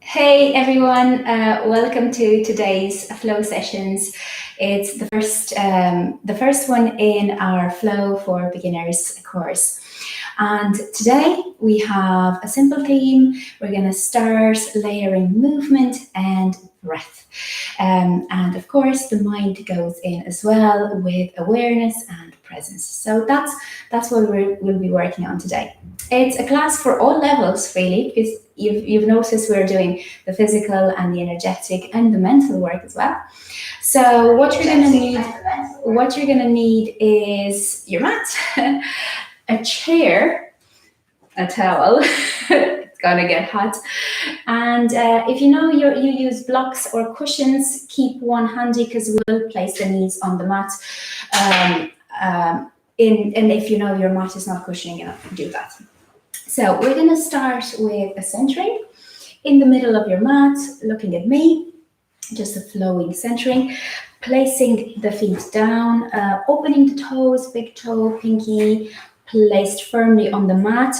Hey everyone, welcome to today's flow sessions. It's the first one in our Flow for Beginners course. And today we have a simple theme. We're going to start layering movement and breath. And of course, the mind goes in as well with awareness and presence. So that's what we'll be working on today. It's a class for all levels, really, because you've noticed we're doing the physical and the energetic and the mental work as well. So what you're going to need is your mat, a chair, a towel. It's gonna get hot. And if you know you use blocks or cushions, keep one handy because we'll place the knees on the mat. And if you know your mat is not cushioning enough, do that. So we're going to start with a centering in the middle of your mat, looking at me, just a flowing centering, placing the feet down, opening the toes, big toe, pinky, placed firmly on the mat.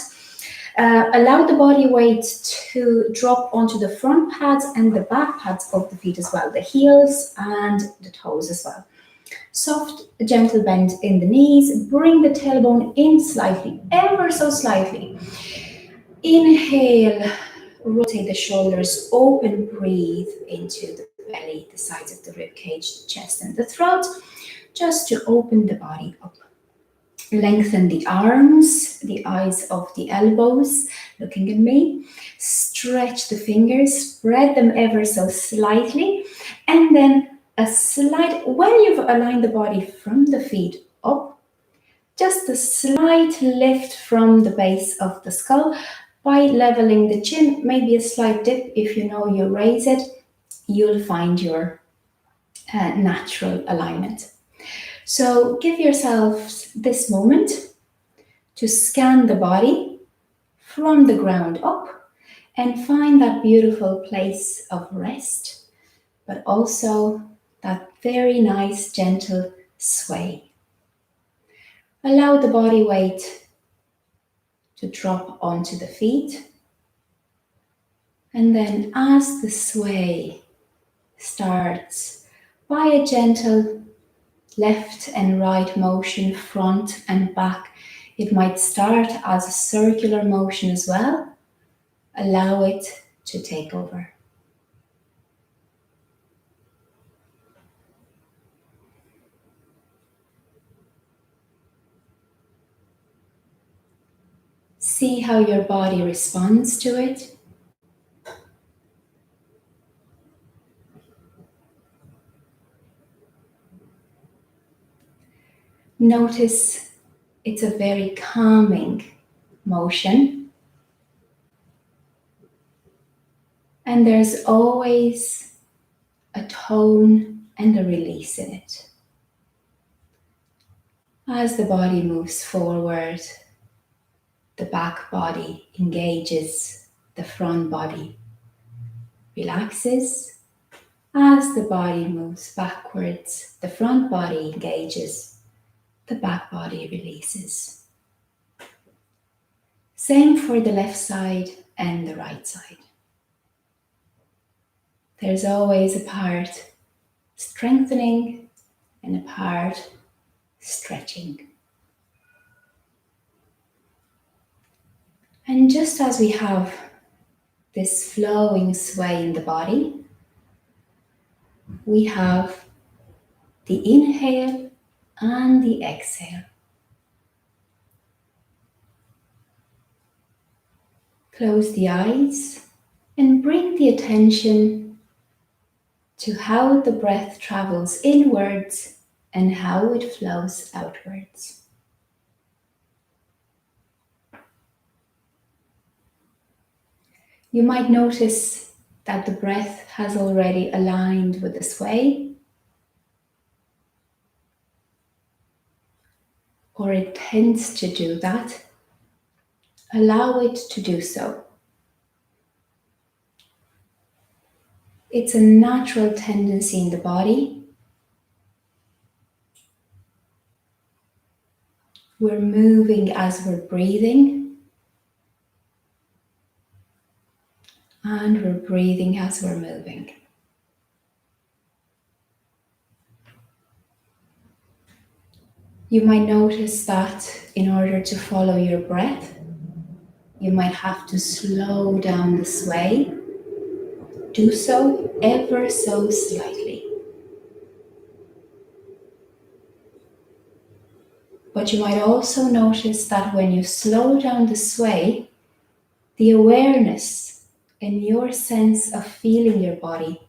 Allow the body weight to drop onto the front pads and the back pads of the feet as well, the heels and the toes as well. Soft, gentle bend in the knees. Bring the tailbone in slightly, ever so slightly. Inhale, rotate the shoulders, open, breathe into the belly, the sides of the rib cage, the chest and the throat, just to open the body up. Lengthen the arms, the eyes of the elbows, looking at me. Stretch the fingers, spread them ever so slightly, and then a slight, when you've aligned the body from the feet up, just a slight lift from the base of the skull by leveling the chin, maybe a slight dip. If you know you raise it, you'll find your natural alignment. So give yourselves this moment to scan the body from the ground up and find that beautiful place of rest, but also that very nice, gentle sway. Allow the body weight to drop onto the feet. And then as the sway starts by a gentle left and right motion, front and back, it might start as a circular motion as well. Allow it to take over. See how your body responds to it. Notice it's a very calming motion. And there's always a tone and a release in it. As the body moves forward, the back body engages, the front body relaxes. As the body moves backwards, the front body engages, the back body releases. Same for the left side and the right side. There's always a part strengthening and a part stretching. And just as we have this flowing sway in the body, we have the inhale and the exhale. Close the eyes and bring the attention to how the breath travels inwards and how it flows outwards. You might notice that the breath has already aligned with the sway, or it tends to do that. Allow it to do so. It's a natural tendency in the body. We're moving as we're breathing. And we're breathing as we're moving. You might notice that in order to follow your breath, you might have to slow down the sway. Do so ever so slightly. But you might also notice that when you slow down the sway, the awareness and your sense of feeling your body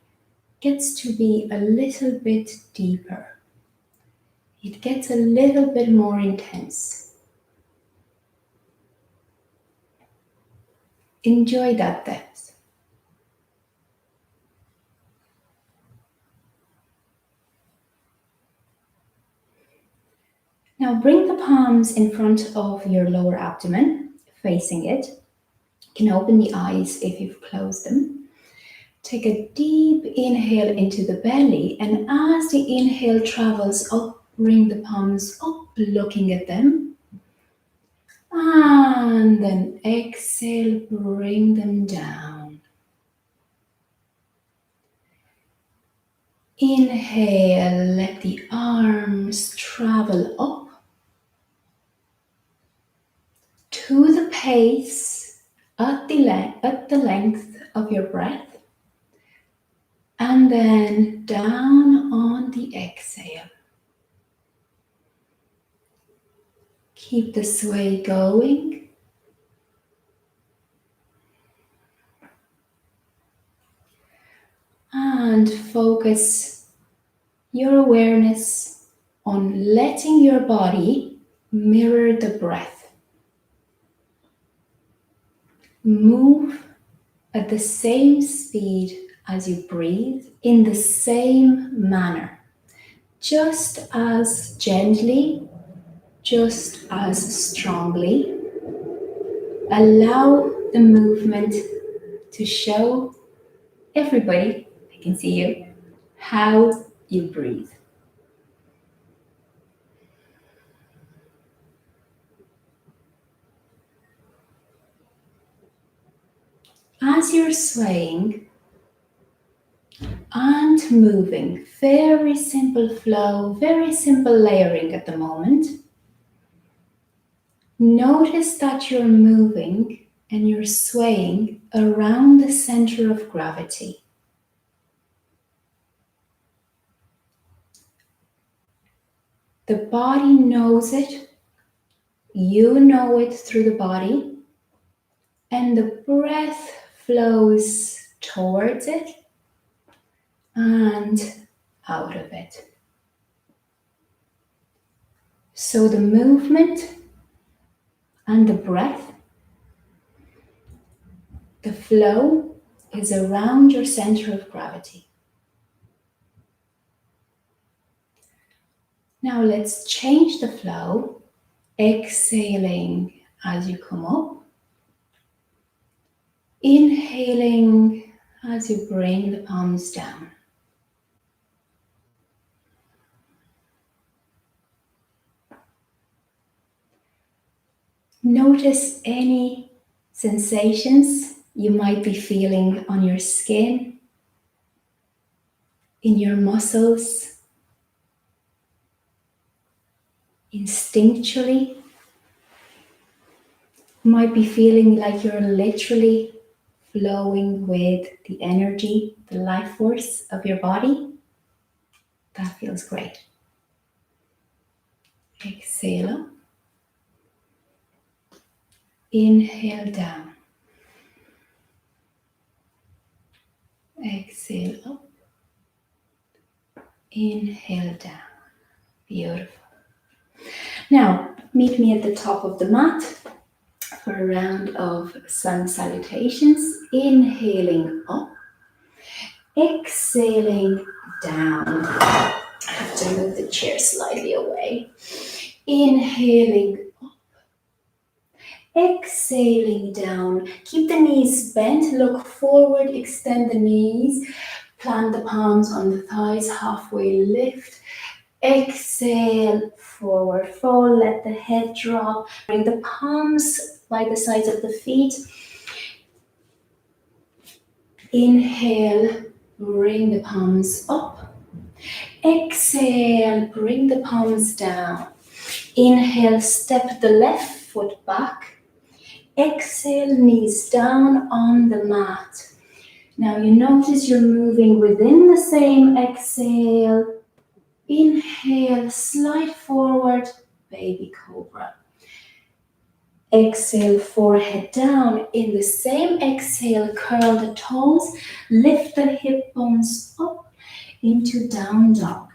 gets to be a little bit deeper. It gets a little bit more intense. Enjoy that depth. Now bring the palms in front of your lower abdomen, facing it. You can open the eyes if you've closed them. Take a deep inhale into the belly, and as the inhale travels up, bring the palms up, looking at them. And then exhale, bring them down. Inhale, let the arms travel up to the pace at the length of your breath, and then down on the exhale. Keep the sway going. And focus your awareness on letting your body mirror the breath. Move at the same speed as you breathe, in the same manner, just as gently, just as strongly. Allow the movement to show everybody, I can see you, how you breathe. As you're swaying and moving, very simple flow, very simple layering at the moment. Notice that you're moving and you're swaying around the center of gravity. The body knows it, you know it through the body, and the breath flows towards it and out of it. So the movement and the breath, the flow is around your center of gravity. Now let's change the flow, exhaling as you come up, inhaling as you bring the palms down. Notice any sensations you might be feeling on your skin, in your muscles, instinctually. You might be feeling like you're literally flowing with the energy, the life force of your body. That feels great. Exhale up. Inhale down. Exhale up. Inhale down. Beautiful. Now, meet me at the top of the mat for a round of sun salutations. Inhaling up. Exhaling down. I have to move the chair slightly away. Inhaling up. Exhaling down. Keep the knees bent. Look forward. Extend the knees. Plant the palms on the thighs. Halfway lift. Exhale, forward fold. Let the head drop. Bring the palms by the sides of the feet. Inhale, bring the palms up. Exhale, bring the palms down. Inhale, step the left foot back. Exhale, knees down on the mat. Now you notice you're moving within the same exhale. Inhale, slide forward, baby cobra. Exhale, forehead down. In the same exhale, curl the toes, lift the hip bones up into down dog.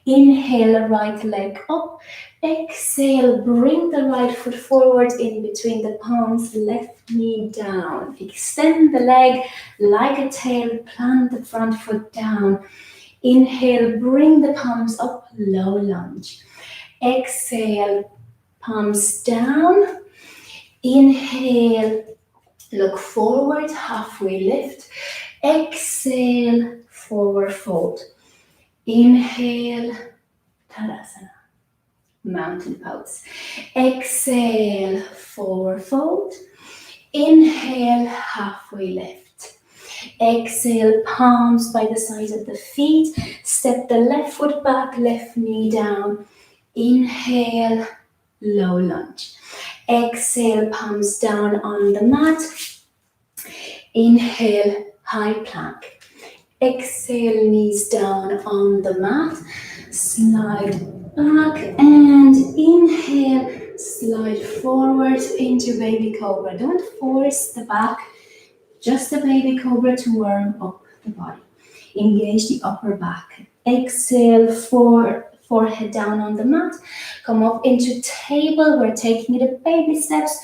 Inhale, right leg up. Exhale, bring the right foot forward in between the palms, left knee down. Extend the leg like a tail, plant the front foot down. Inhale, bring the palms up, low lunge. Exhale, palms down. Inhale, look forward, halfway lift. Exhale, forward fold. Inhale, Tadasana, mountain pose. Exhale, forward fold. Inhale, halfway lift. Exhale, palms by the sides of the feet. Step the left foot back, left knee down. Inhale, low lunge. Exhale, palms down on the mat. Inhale, high plank. Exhale, knees down on the mat. Slide back and inhale, slide forward into baby cobra. Don't force the back, just the baby cobra to warm up the body. Engage the upper back. Exhale, forehead down on the mat. Come up into table. We're taking it at baby steps.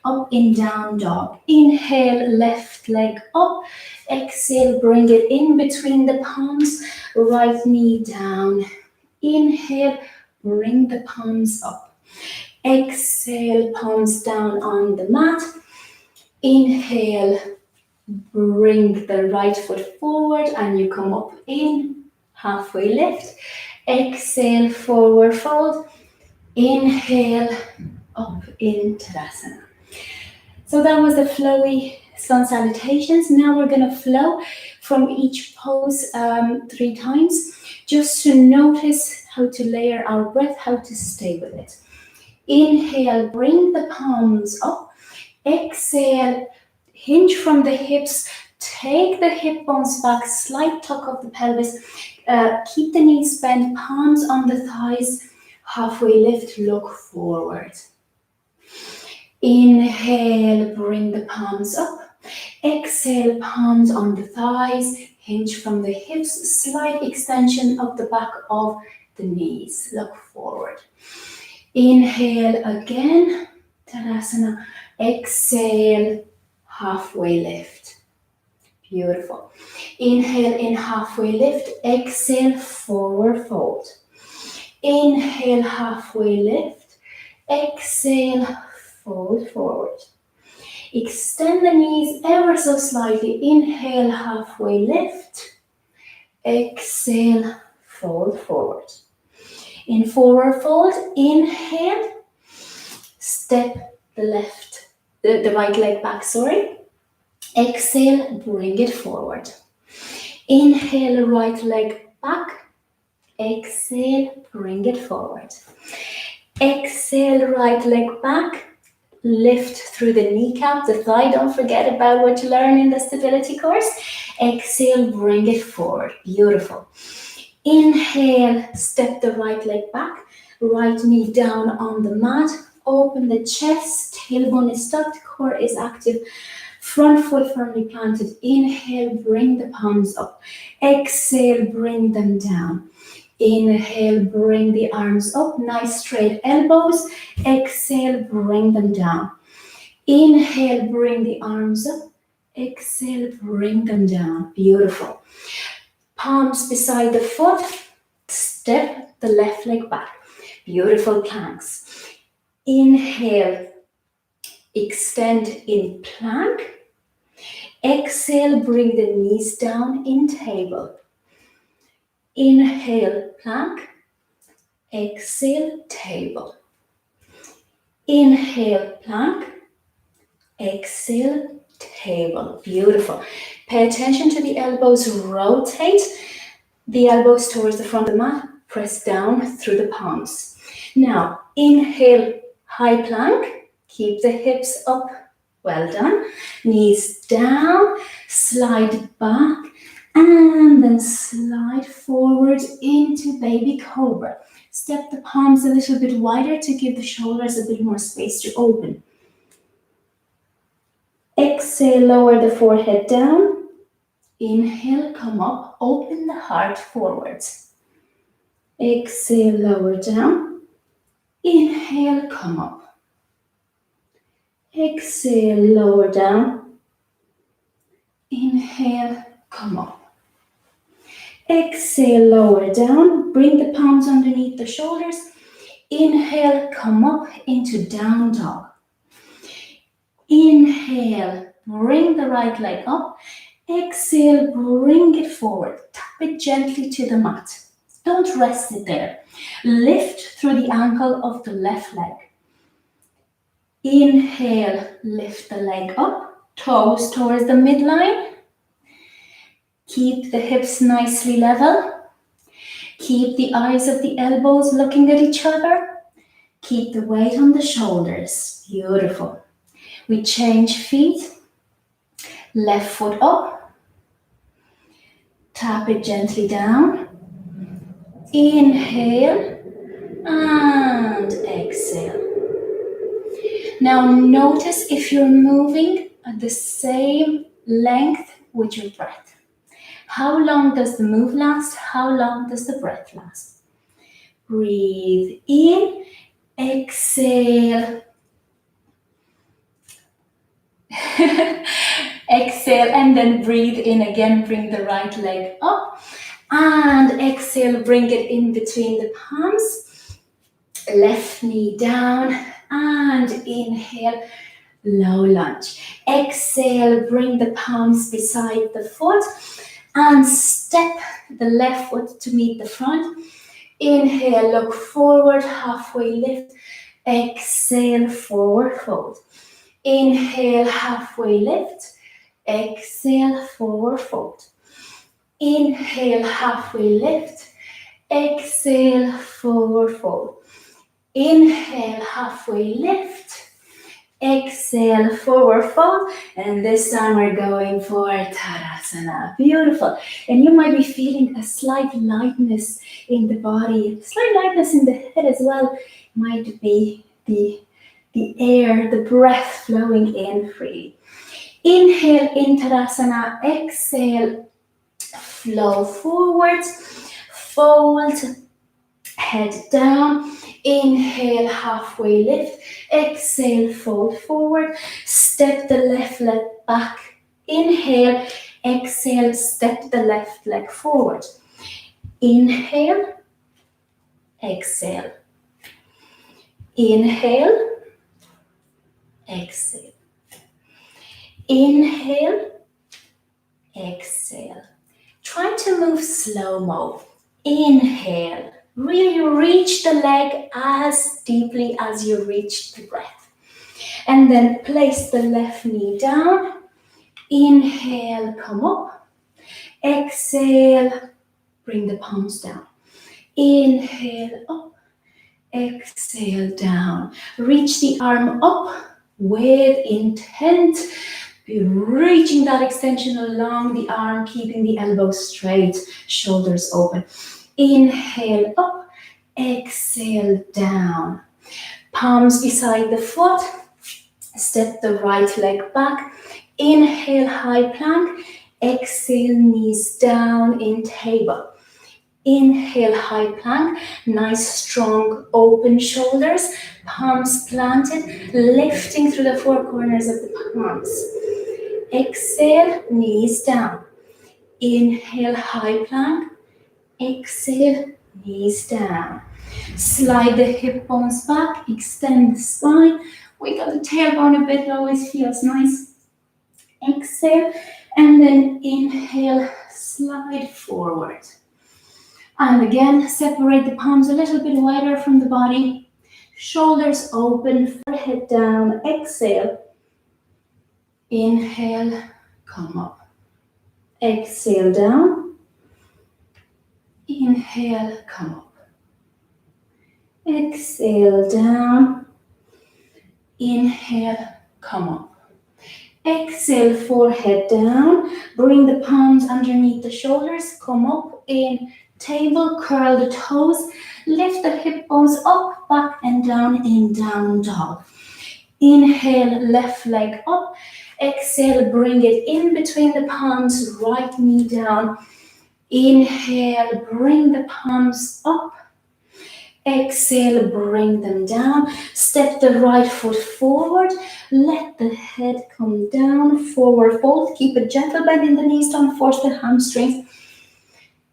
Up in down dog. Inhale, left leg up. Exhale, bring it in between the palms. Right knee down. Inhale, bring the palms up. Exhale, palms down on the mat. Inhale, bring the right foot forward and you come up in halfway lift. Exhale, forward fold. Inhale, up in Tadasana. So that was the flowy sun salutations. Now we're going to flow from each pose 3 times, just to notice how to layer our breath, how to stay with it. Inhale, bring the palms up. Exhale, hinge from the hips. Take the hip bones back, slight tuck of the pelvis. Keep the knees bent, palms on the thighs. Halfway lift, look forward. Inhale, bring the palms up. Exhale, palms on the thighs. Hinge from the hips, slight extension of the back of the knees. Look forward. Inhale again, Tadasana. Exhale, halfway lift. Beautiful. Inhale in halfway lift. Exhale, forward fold. Inhale, halfway lift. Exhale, fold forward. Extend the knees ever so slightly. Inhale, halfway lift. Exhale, fold forward. In forward fold, inhale, step the right leg back, Exhale, bring it forward. Inhale, right leg back. Exhale, bring it forward. Exhale, right leg back. Lift through the kneecap, the thigh. Don't forget about what you learned in the stability course. Exhale, bring it forward. Beautiful. Inhale, step the right leg back. Right knee down on the mat. Open the chest. Tailbone is tucked. Core is active. Front foot firmly planted. Inhale, bring the palms up. Exhale, bring them down. Inhale, bring the arms up. Nice straight elbows. Exhale, bring them down. Inhale, bring the arms up. Exhale, bring them down. Beautiful. Palms beside the foot. Step the left leg back. Beautiful planks. Inhale, extend in plank. Exhale, bring the knees down in table. Inhale, plank. Exhale, table. Inhale, plank. Exhale, table. Beautiful. Pay attention to the elbows. Rotate the elbows towards the front of the mat. Press down through the palms. Now, inhale, high plank. Keep the hips up. Well done. Knees down. Slide back. And then slide forward into baby cobra. Step the palms a little bit wider to give the shoulders a bit more space to open. Exhale, lower the forehead down. Inhale, come up, open the heart forwards. Exhale, lower down. Inhale, come up. Exhale, lower down. Inhale, come up. Exhale, lower down. Bring the palms underneath the shoulders. Inhale, come up into down dog. Inhale, bring the right leg up. Exhale, bring it forward. Tap it gently to the mat. Don't rest it there. Lift through the ankle of the left leg. Inhale, lift the leg up. Toes towards the midline. Keep the hips nicely level. Keep the eyes of the elbows looking at each other. Keep the weight on the shoulders. Beautiful. We change feet. Left foot up. Tap it gently down. Inhale and exhale. Now notice if you're moving at the same length with your breath. How long does the move last? How long does the breath last? Breathe in, exhale. Exhale and then breathe in again. Bring the right leg up and exhale. Bring it in between the palms. Left knee down and inhale. Low lunge. Exhale. Bring the palms beside the foot and step the left foot to meet the front. Inhale. Look forward. Halfway lift. Exhale. Forward fold. Inhale, halfway lift. Exhale, forward fold. Inhale, halfway lift. Exhale, forward fold. Inhale, halfway lift. Exhale, forward fold. And this time we're going for Tadasana. Beautiful. And you might be feeling a slight lightness in the body, slight lightness in the head as well. Might be the air, the breath flowing in freely. Inhale in Tadasana, exhale, flow forwards, fold, head down, inhale, halfway lift, exhale, fold forward, step the left leg back, inhale, exhale, step the left leg forward. Inhale, exhale, inhale, exhale. Inhale, exhale. Try to move slow-mo. Inhale. Really reach the leg as deeply as you reach the breath. And then place the left knee down. Inhale, come up. Exhale, bring the palms down. Inhale, up. Exhale, down. Reach the arm up with intent. Be reaching that extension along the arm, keeping the elbows straight, shoulders open. Inhale up, exhale down. Palms beside the foot. Step the right leg back. Inhale, high plank. Exhale, knees down in table. Inhale, high plank, nice strong open shoulders, palms planted, lifting through the four corners of the palms. Exhale, knees down. Inhale, high plank. Exhale, knees down. Slide the hip bones back, extend the spine, wiggle the tailbone a bit, it always feels nice. Exhale, and then inhale, slide forward. And again, separate the palms a little bit wider from the body. Shoulders open, forehead down. Exhale. Inhale, come up. Exhale down. Inhale, come up. Exhale down. Inhale, come up. Exhale, forehead down. Bring the palms underneath the shoulders. Come up in table, curl the toes. Lift the hip bones up, back and down in down dog. Inhale, left leg up. Exhale, bring it in between the palms, right knee down. Inhale, bring the palms up. Exhale, bring them down. Step the right foot forward. Let the head come down. Forward fold. Keep a gentle bend in the knees. Don't force the hamstrings.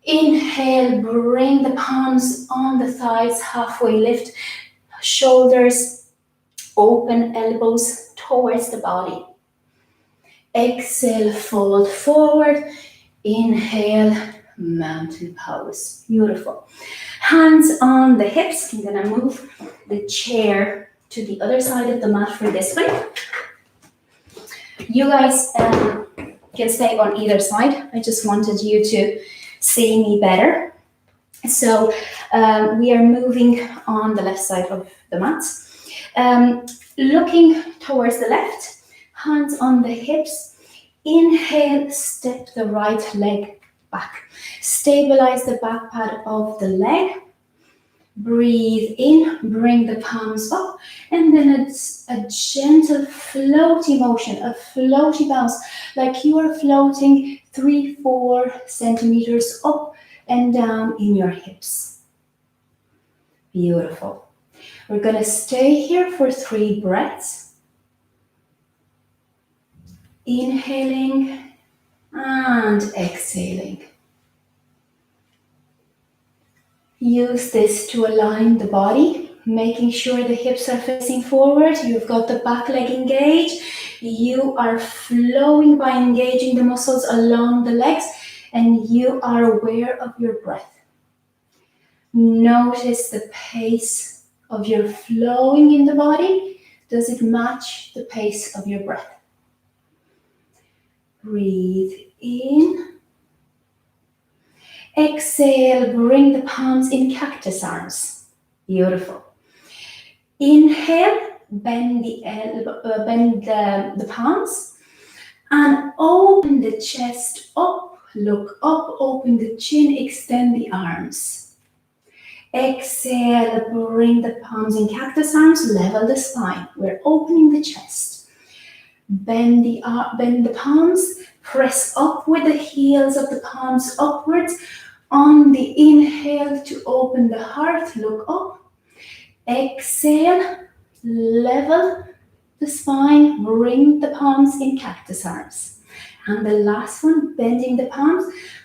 Inhale, bring the palms on the thighs. Halfway lift. Shoulders open, elbows towards the body. Exhale, fold forward. Inhale, mountain pose. Beautiful. Hands on the hips. I'm going to move the chair to the other side of the mat for this one. You guys can stay on either side. I just wanted you to see me better. So we are moving on the left side of the mat. Looking towards the left, hands on the hips. Inhale, step the right leg back. Stabilize the back pad of the leg. Breathe in, bring the palms up, and then it's a gentle floaty motion, a floaty bounce, like you are floating 3-4 centimeters up and down in your hips. Beautiful. We're going to stay here for 3 breaths. Inhaling and exhaling. Use this to align the body, making sure the hips are facing forward. You've got the back leg engaged. You are flowing by engaging the muscles along the legs, and you are aware of your breath. Notice the pace of your flowing in the body. Does it match the pace of your breath? Breathe in. Exhale, bring the palms in cactus arms. Beautiful. Inhale, bend the palms and open the chest up. Look up, open the chin, extend the arms. Exhale, bring the palms in cactus arms, level the spine. We're opening the chest. Bend the palms, press up with the heels of the palms upwards. On the inhale to open the heart, look up. Exhale, level the spine, bring the palms in cactus arms. And the last one, bending the palms,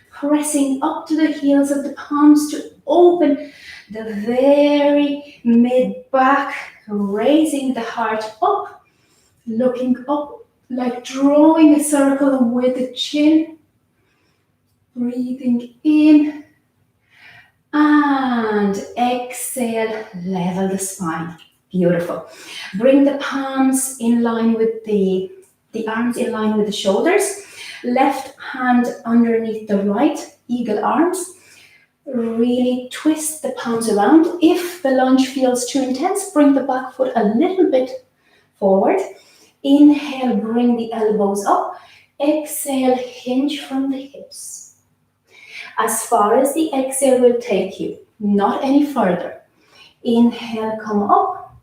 pressing up to the heels of the palms to open the very mid-back, raising the heart up, looking up like drawing a circle with the chin. Breathing in and exhale, level the spine. Beautiful. Bring the palms in line with the arms in line with the shoulders. Left hand underneath the right, eagle arms. Really twist the palms around. If the lunge feels too intense, bring the back foot a little bit forward. Inhale, bring the elbows up. Exhale, hinge from the hips. As far as the exhale will take you, not any further. Inhale, come up.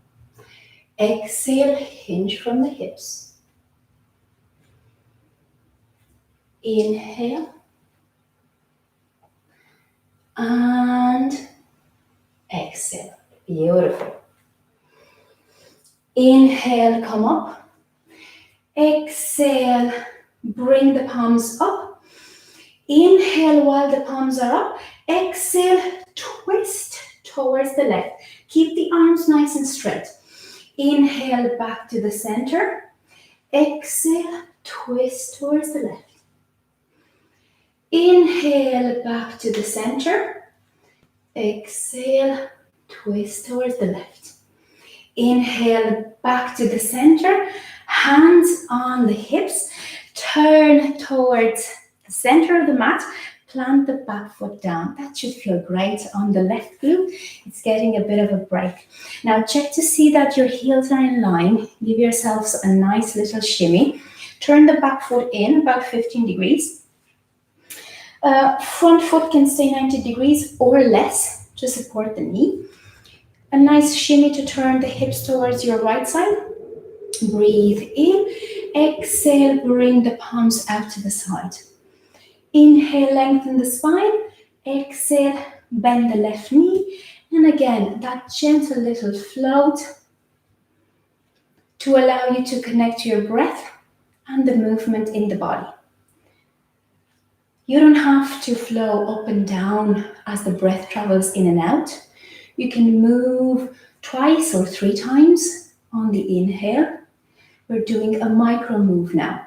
Exhale, hinge from the hips. Inhale. And exhale. Beautiful. Inhale, come up. Exhale, bring the palms up. Inhale while the palms are up. Exhale, twist towards the left. Keep the arms nice and straight. Inhale back to the center. Exhale, twist towards the left. Inhale back to the center. Exhale, twist towards the left. Inhale back to the center. Hands on the hips, turn towards the center of the mat, plant the back foot down. That should feel great on the left glute. It's getting a bit of a break. Now check to see that your heels are in line. Give yourselves a nice little shimmy. Turn the back foot in about 15 degrees. Front foot can stay 90 degrees or less to support the knee. A nice shimmy to turn the hips towards your right side. Breathe in. Exhale, bring the palms out to the side. Inhale, lengthen the spine. Exhale, bend the left knee. And again, that gentle little float to allow you to connect to your breath and the movement in the body. You don't have to flow up and down as the breath travels in and out. You can move twice or 3 times on the inhale. We're doing a micro move now.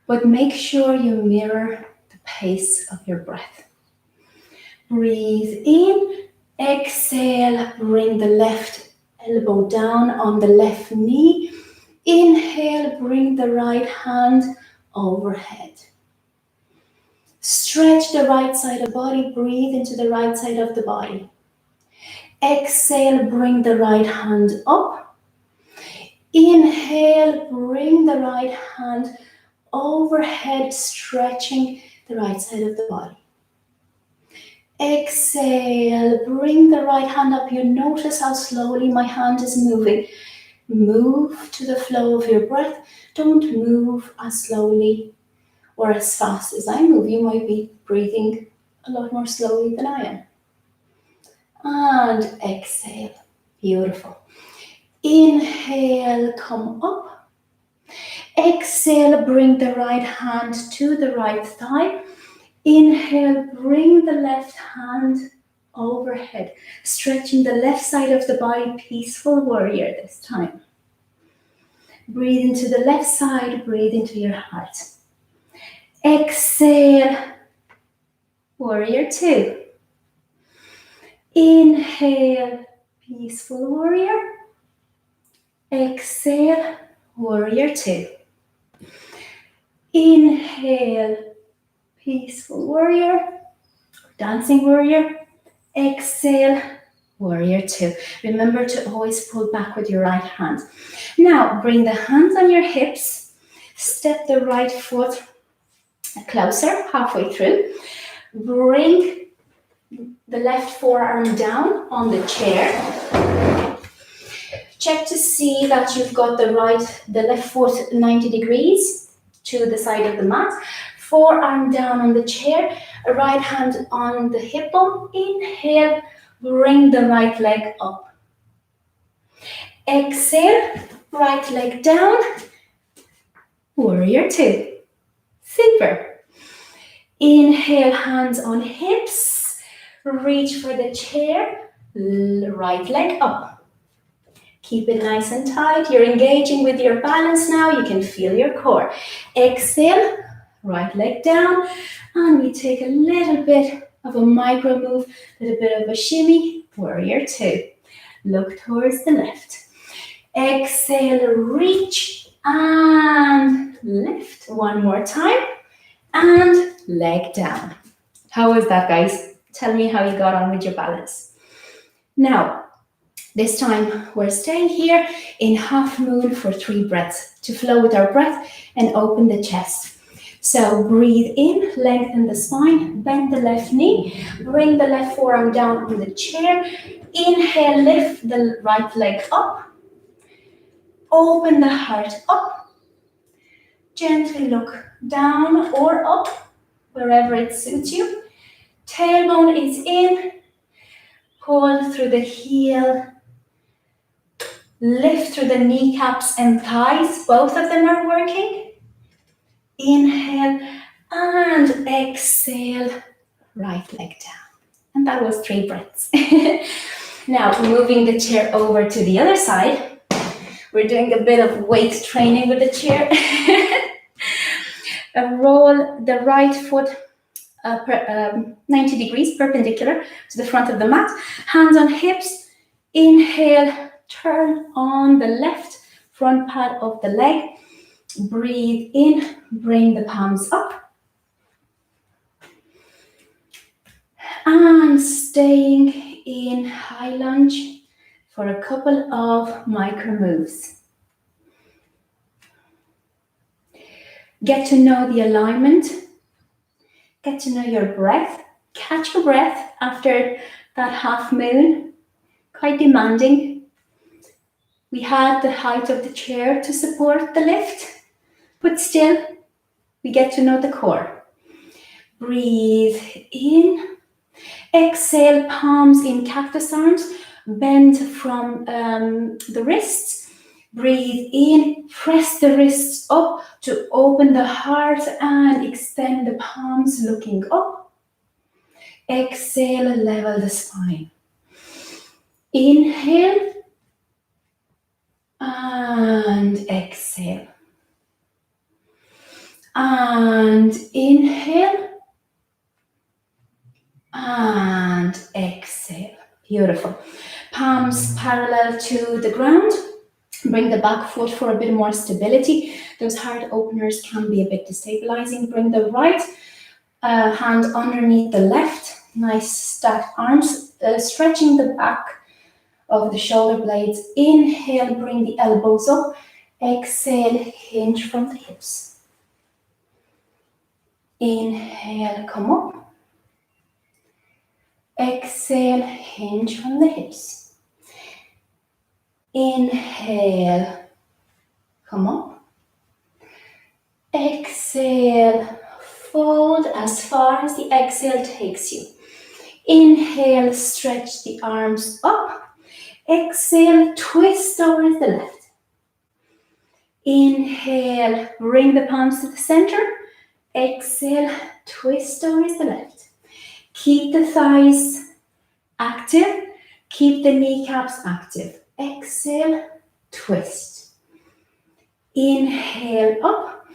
But make sure you mirror the pace of your breath. Breathe in, exhale, bring the left elbow down on the left knee. Inhale, bring the right hand overhead. Stretch the right side of the body, breathe into the right side of the body. Exhale, bring the right hand up. Inhale, bring the right hand overhead, stretching the right side of the body. Exhale, bring the right hand up. You notice how slowly my hand is moving. Move to the flow of your breath. Don't move as slowly or as fast as I move. You might be breathing a lot more slowly than I am. And exhale. Beautiful. Inhale, come up. Exhale, bring the right hand to the right thigh. Inhale, bring the left hand overhead, stretching the left side of the body, peaceful warrior this time. Breathe into the left side, breathe into your heart. Exhale, warrior 2. Inhale, peaceful warrior. Exhale, warrior 2. Inhale, peaceful warrior, dancing warrior. Exhale, warrior 2. Remember to always pull back with your right hand. Now, bring the hands on your hips. Step the right foot closer, halfway through. Bring the left forearm down on the chair. Check to see that you've got the left foot 90 degrees to the side of the mat. Forearm down on the chair, right hand on the hip bone. Inhale, bring the right leg up. Exhale, right leg down. Warrior 2. Super. Inhale, hands on hips. Reach for the chair, right leg up. Keep it nice and tight. You're engaging with your balance now. You can feel your core. Exhale, right leg down. And we take a little bit of a micro move, a little bit of a shimmy. Warrior 2. Look towards the left. Exhale, reach and lift. One more time. And leg down. How was that, guys? Tell me how you got on with your balance. Now, this time we're staying here in half moon for 3 breaths to flow with our breath and open the chest. So breathe in, lengthen the spine, bend the left knee, bring the left forearm down on the chair. Inhale, lift the right leg up. Open the heart up. Gently look down or up, wherever it suits you. Tailbone is in. Pull through the heel. Lift through the kneecaps and thighs. Both of them are working. Inhale and exhale. Right leg down. And that was 3 breaths. Now, moving the chair over to the other side. We're doing a bit of weight training with the chair. Roll the right foot 90 degrees perpendicular to the front of the mat. Hands on hips. Inhale, turn on the left. front pad of the leg. Breathe in, bring the palms up. And staying in high lunge for a couple of micro moves. Get to know the alignment. Get to know your breath. Catch your breath after that half moon. Quite demanding. We had the height of the chair to support the lift, but still we get to know the core. Breathe in. Exhale, palms in cactus arms. Bend from the wrists. Breathe in. Press the wrists up to open the heart and extend the palms looking up. Exhale, level the spine. Inhale and exhale. And inhale and exhale. Beautiful. Palms parallel to the ground. Bring the back foot for a bit more stability. Those heart openers can be a bit destabilizing. Bring the right hand underneath the left. Nice stacked arms. Stretching the back of the shoulder blades. Inhale, bring the elbows up. Exhale, hinge from the hips. Inhale, come up. Exhale, hinge from the hips. Inhale, come up. Exhale, fold as far as the exhale takes you. Inhale, stretch the arms up. Exhale, twist towards the left. Inhale, bring the palms to the center. Exhale, twist towards the left. Keep the thighs active. Keep the kneecaps active. Exhale, twist. Inhale, up.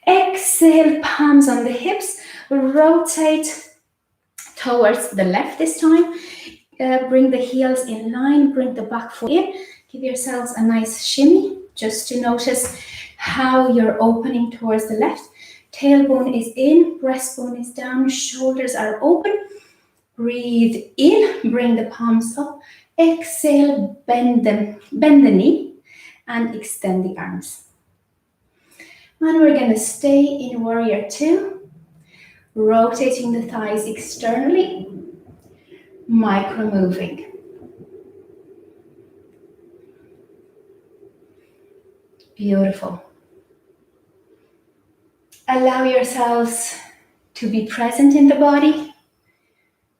Exhale, palms on the hips. Rotate towards the left this time. Bring the heels in line. Bring the back foot in. Give yourselves a nice shimmy just to notice how you're opening towards the left. Tailbone is in, breastbone is down, shoulders are open. Breathe in, bring the palms up. Exhale, bend the knee and extend the arms. And we're going to stay in warrior two, rotating the thighs externally, micro moving. Beautiful. Allow yourselves to be present in the body,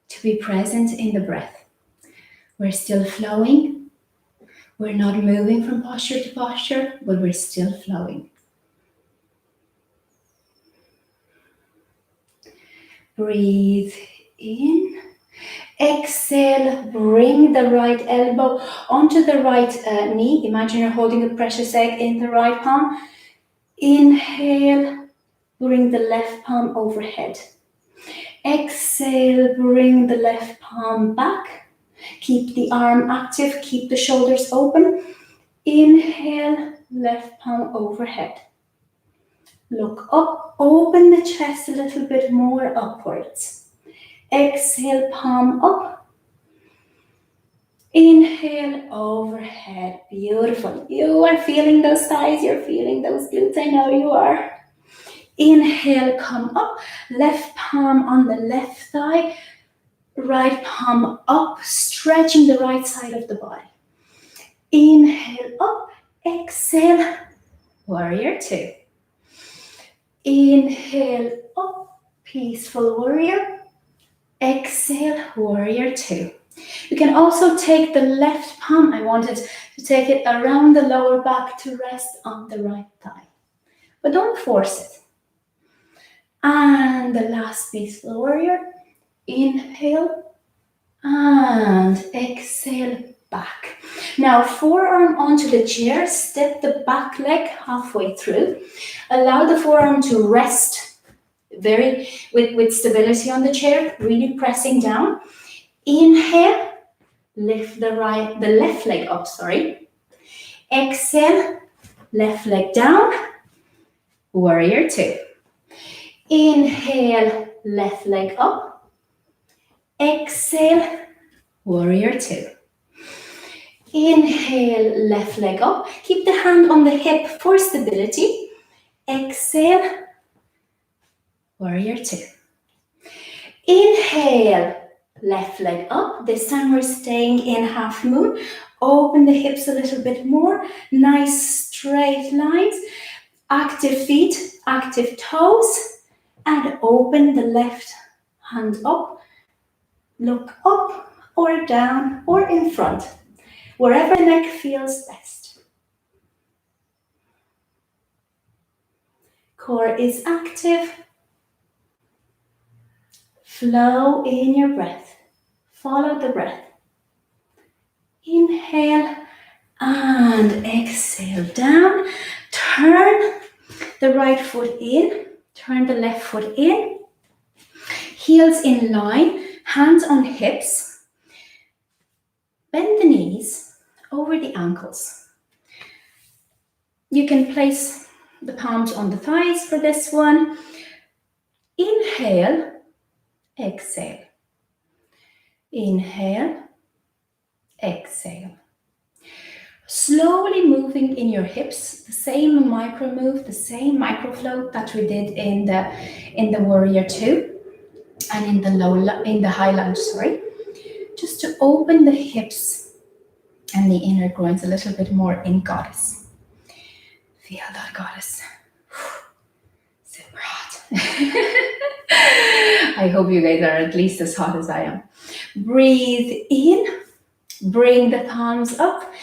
to be present in the breath. We're still flowing. We're not moving from posture to posture, but we're still flowing. Breathe in. Exhale, bring the right elbow onto the right knee. Imagine you're holding a precious egg in the right palm. Inhale, bring the left palm overhead. Exhale, bring the left palm back. Keep the arm active, keep the shoulders open. Inhale, left palm overhead. Look up, open the chest a little bit more upwards. Exhale, palm up. Inhale, overhead. Beautiful. You are feeling those thighs, you're feeling those glutes. I know you are. Inhale, come up. Left palm on the left thigh. Right palm up, stretching the right side of the body. Inhale, up. Exhale, warrior two. Inhale, up. Peaceful warrior. Exhale, warrior two. You can also take the left palm. I wanted to take it around the lower back to rest on the right thigh. But don't force it. And the last peaceful warrior. Inhale and exhale back. Now forearm onto the chair. Step the back leg halfway through. Allow the forearm to rest with stability on the chair. Really pressing down. Inhale, lift the left leg up, Exhale, left leg down, warrior two. Inhale, left leg up. Exhale, warrior two. Inhale, left leg up. Keep the hand on the hip for stability. Exhale, warrior two. Inhale, left leg up. This time we're staying in half moon. Open the hips a little bit more. Nice straight lines. Active feet, active toes. And open the left hand up. Look up or down or in front. Wherever the neck feels best. Core is active. Flow in your breath. Follow the breath. Inhale and exhale down. Turn the right foot in. Turn the left foot in. Heels in line. Hands on hips. Bend the knees over the ankles. You can place the palms on the thighs for this one. Inhale, exhale. Inhale, exhale. Slowly moving in your hips, the same micro move, the same micro float that we did in the warrior two and in the high lunge, sorry. Just to open the hips and the inner groins a little bit more in goddess. Feel that goddess. Super hot. I hope you guys are at least as hot as I am. Breathe in, bring the palms up.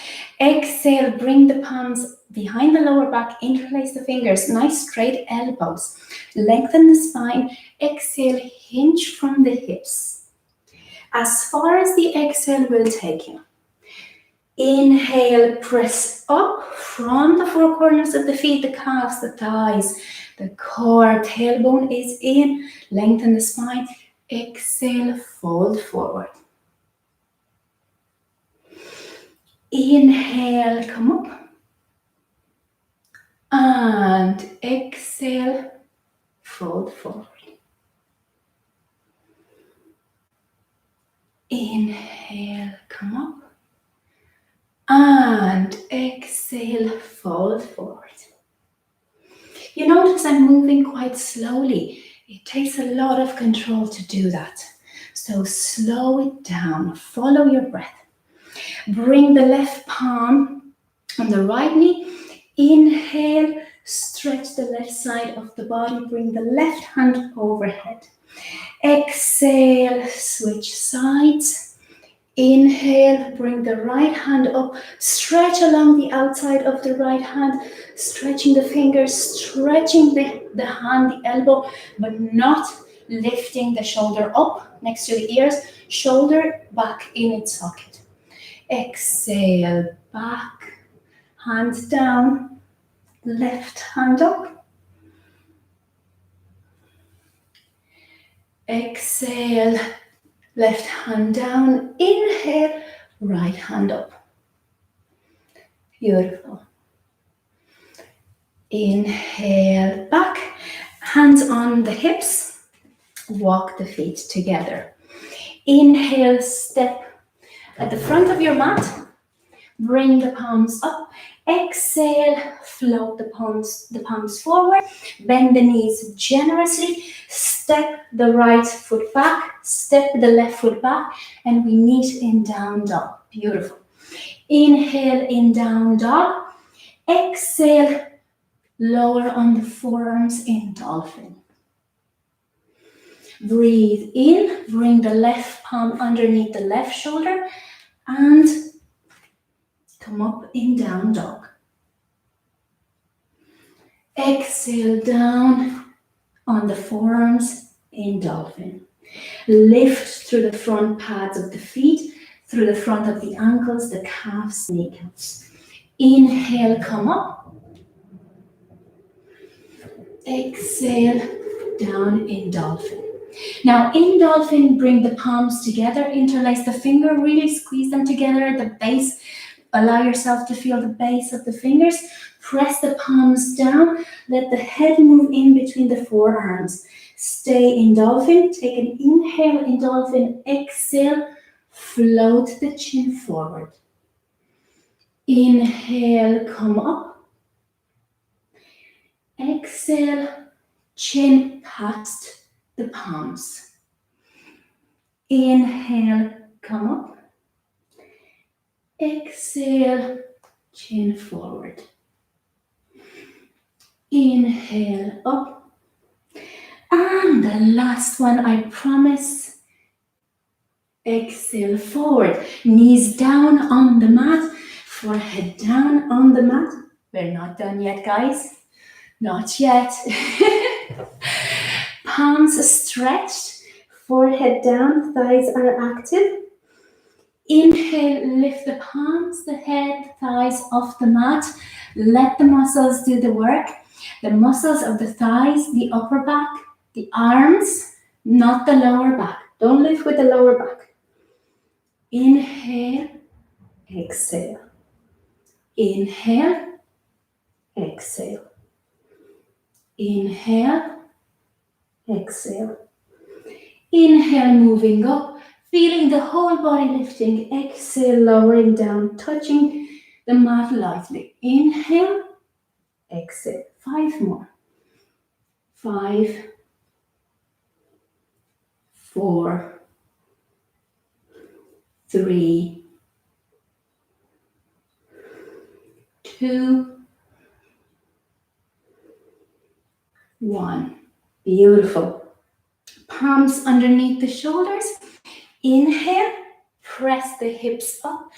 Exhale, bring the palms behind the lower back, interlace the fingers, nice straight elbows. Lengthen the spine. Exhale, hinge from the hips. As far as the exhale will take you. Inhale, press up from the four corners of the feet, the calves, the thighs, the core, tailbone is in, lengthen the spine. Exhale, fold forward. Inhale, come up. And exhale, fold forward. Inhale, come up. And exhale, fold forward. You notice I'm moving quite slowly. It takes a lot of control to do that. So slow it down, follow your breath. Bring the left palm on the right knee. Inhale, stretch the left side of the body. Bring the left hand overhead. Exhale, switch sides. Inhale, bring the right hand up. Stretch along the outside of the right hand. Stretching the fingers, stretching the hand, the elbow, but not lifting the shoulder up next to the ears. Shoulder back in its socket. Exhale, back, hands down, left hand up. Exhale, left hand down. Inhale, right hand up. Beautiful. Inhale, back, hands on the hips. Walk the feet together. Inhale, step at the front of your mat. Bring the palms up. Exhale, float the palms forward. Bend the knees generously. Step the right foot back. Step the left foot back. And we meet in down dog. Beautiful. Inhale in down dog. Exhale, lower on the forearms in dolphin. Breathe in. Bring the left palm underneath the left shoulder. And come up in down dog. Exhale down on the forearms in dolphin. Lift through the front pads of the feet, through the front of the ankles, the calves, kneecaps. Inhale, come up. Exhale, down in dolphin. Now in dolphin, bring the palms together, interlace the finger, really squeeze them together at the base. Allow yourself to feel the base of the fingers. Press the palms down. Let the head move in between the forearms. Stay in dolphin. Take an inhale in dolphin. Exhale. Float the chin forward. Inhale, come up. Exhale, chin past the palms. Inhale, come up. Exhale, chin forward. Inhale, up. And the last one, I promise. Exhale, forward. Knees down on the mat. Forehead down on the mat. We're not done yet, guys. Not yet. Palms stretched. Forehead down. Thighs are active. Inhale, lift the palms, the head, thighs off the mat. Let the muscles do the work. The muscles of the thighs, the upper back, the arms, not the lower back. Don't lift with the lower back. Inhale, exhale. Inhale, exhale. Inhale, exhale. Inhale, moving up, feeling the whole body lifting. Exhale, lowering down, touching the mat lightly. Inhale, exhale. 5 more. 5, 4, 3, 2, 1. Beautiful. Palms underneath the shoulders. Inhale, press the hips up.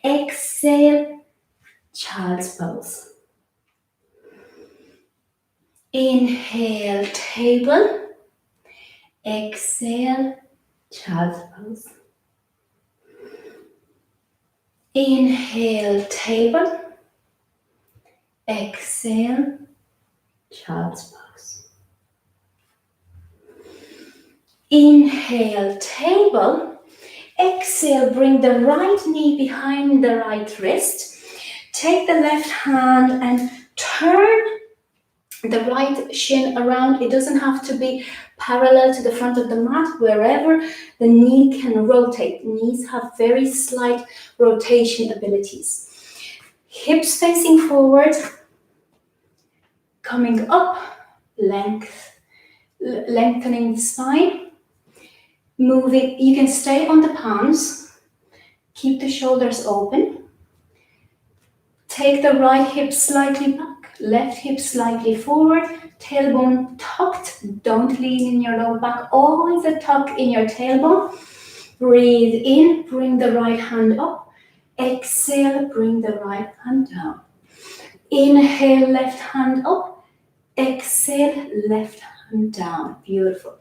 Exhale, child's pose. Inhale, table. Exhale, child's pose. Inhale, table. Exhale, child's pose. Inhale, table. Exhale, bring the right knee behind the right wrist. Take the left hand and turn the right shin around. It doesn't have to be parallel to the front of the mat. Wherever the knee can rotate. Knees have very slight rotation abilities. Hips facing forward. Coming up, lengthening the spine. Moving, you can stay on the palms. Keep the shoulders open. Take the right hip slightly back, left hip slightly forward, tailbone tucked. Don't lean in your lower back. Always a tuck in your tailbone. Breathe in, bring the right hand up. Exhale, bring the right hand down. Inhale, left hand up. Exhale, left hand down. Beautiful.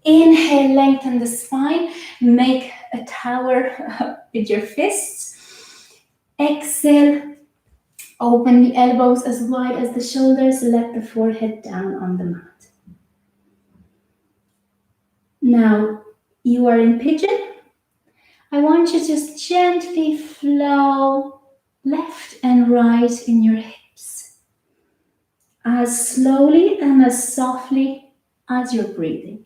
Inhale, lengthen the spine. Make a tower with your fists. Exhale, open the elbows as wide as the shoulders. Let the forehead down on the mat. Now, you are in pigeon. I want you to just gently flow left and right in your hips. As slowly and as softly as you're breathing.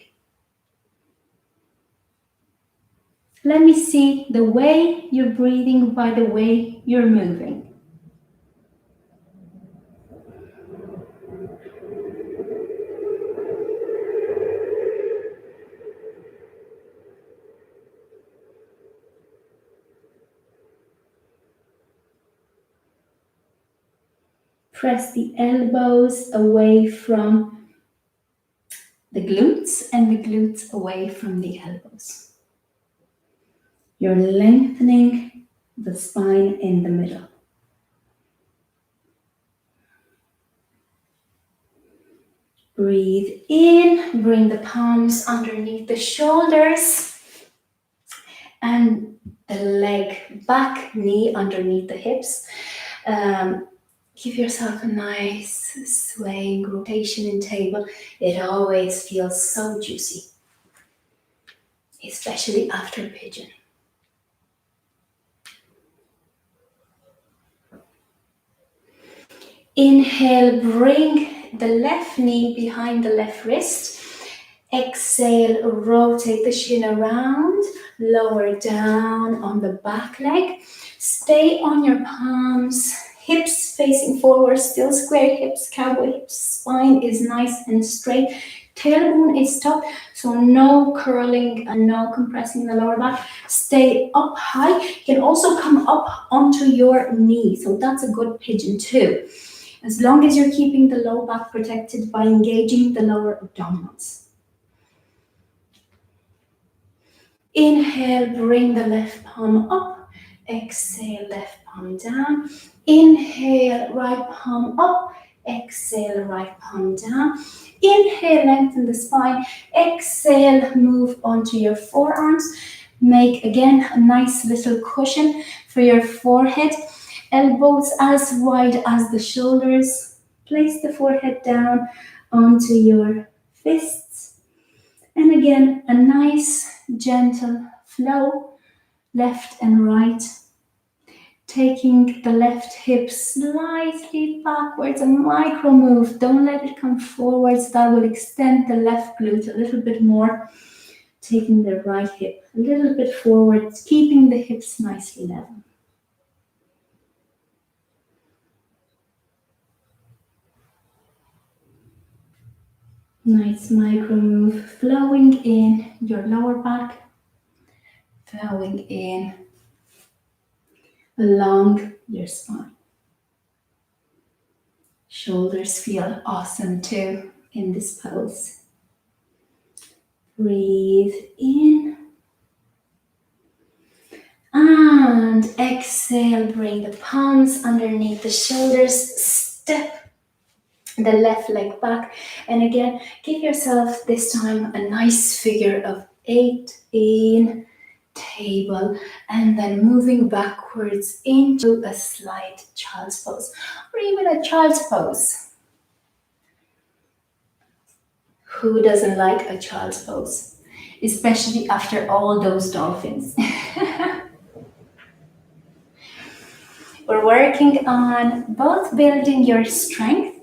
Let me see the way you're breathing by the way you're moving. Press the elbows away from the glutes and the glutes away from the elbows. You're lengthening the spine in the middle. Breathe in, bring the palms underneath the shoulders and the leg back, knee underneath the hips. Give yourself a nice swaying rotation in table. It always feels so juicy, especially after pigeon. Inhale, bring the left knee behind the left wrist. Exhale, rotate the shin around, lower down on the back leg. Stay on your palms, hips facing forward, still square hips, cowboy hips. Spine is nice and straight. Tailbone is tucked, so no curling and no compressing the lower back. Stay up high. You can also come up onto your knee, so that's a good pigeon too. As long as you're keeping the low back protected by engaging the lower abdominals. Inhale, bring the left palm up. Exhale, left palm down. Inhale, right palm up. Exhale, right palm down. Inhale, lengthen the spine. Exhale, move onto your forearms. Make, again, a nice little cushion for your forehead. Elbows as wide as the shoulders. Place the forehead down onto your fists. And again, a nice, gentle flow, left and right. Taking the left hip slightly backwards, a micro move. Don't let it come forwards. That will extend the left glute a little bit more. Taking the right hip a little bit forward, keeping the hips nicely level. Nice micro move, flowing in your lower back, flowing in along your spine. Shoulders feel awesome too in this pose. Breathe in. And exhale, bring the palms underneath the shoulders. Step the left leg back. And again, give yourself this time a nice figure of 8 in table, and then moving backwards into a slight child's pose, or even a child's pose. Who doesn't like a child's pose? Especially after all those dolphins. We're working on both building your strength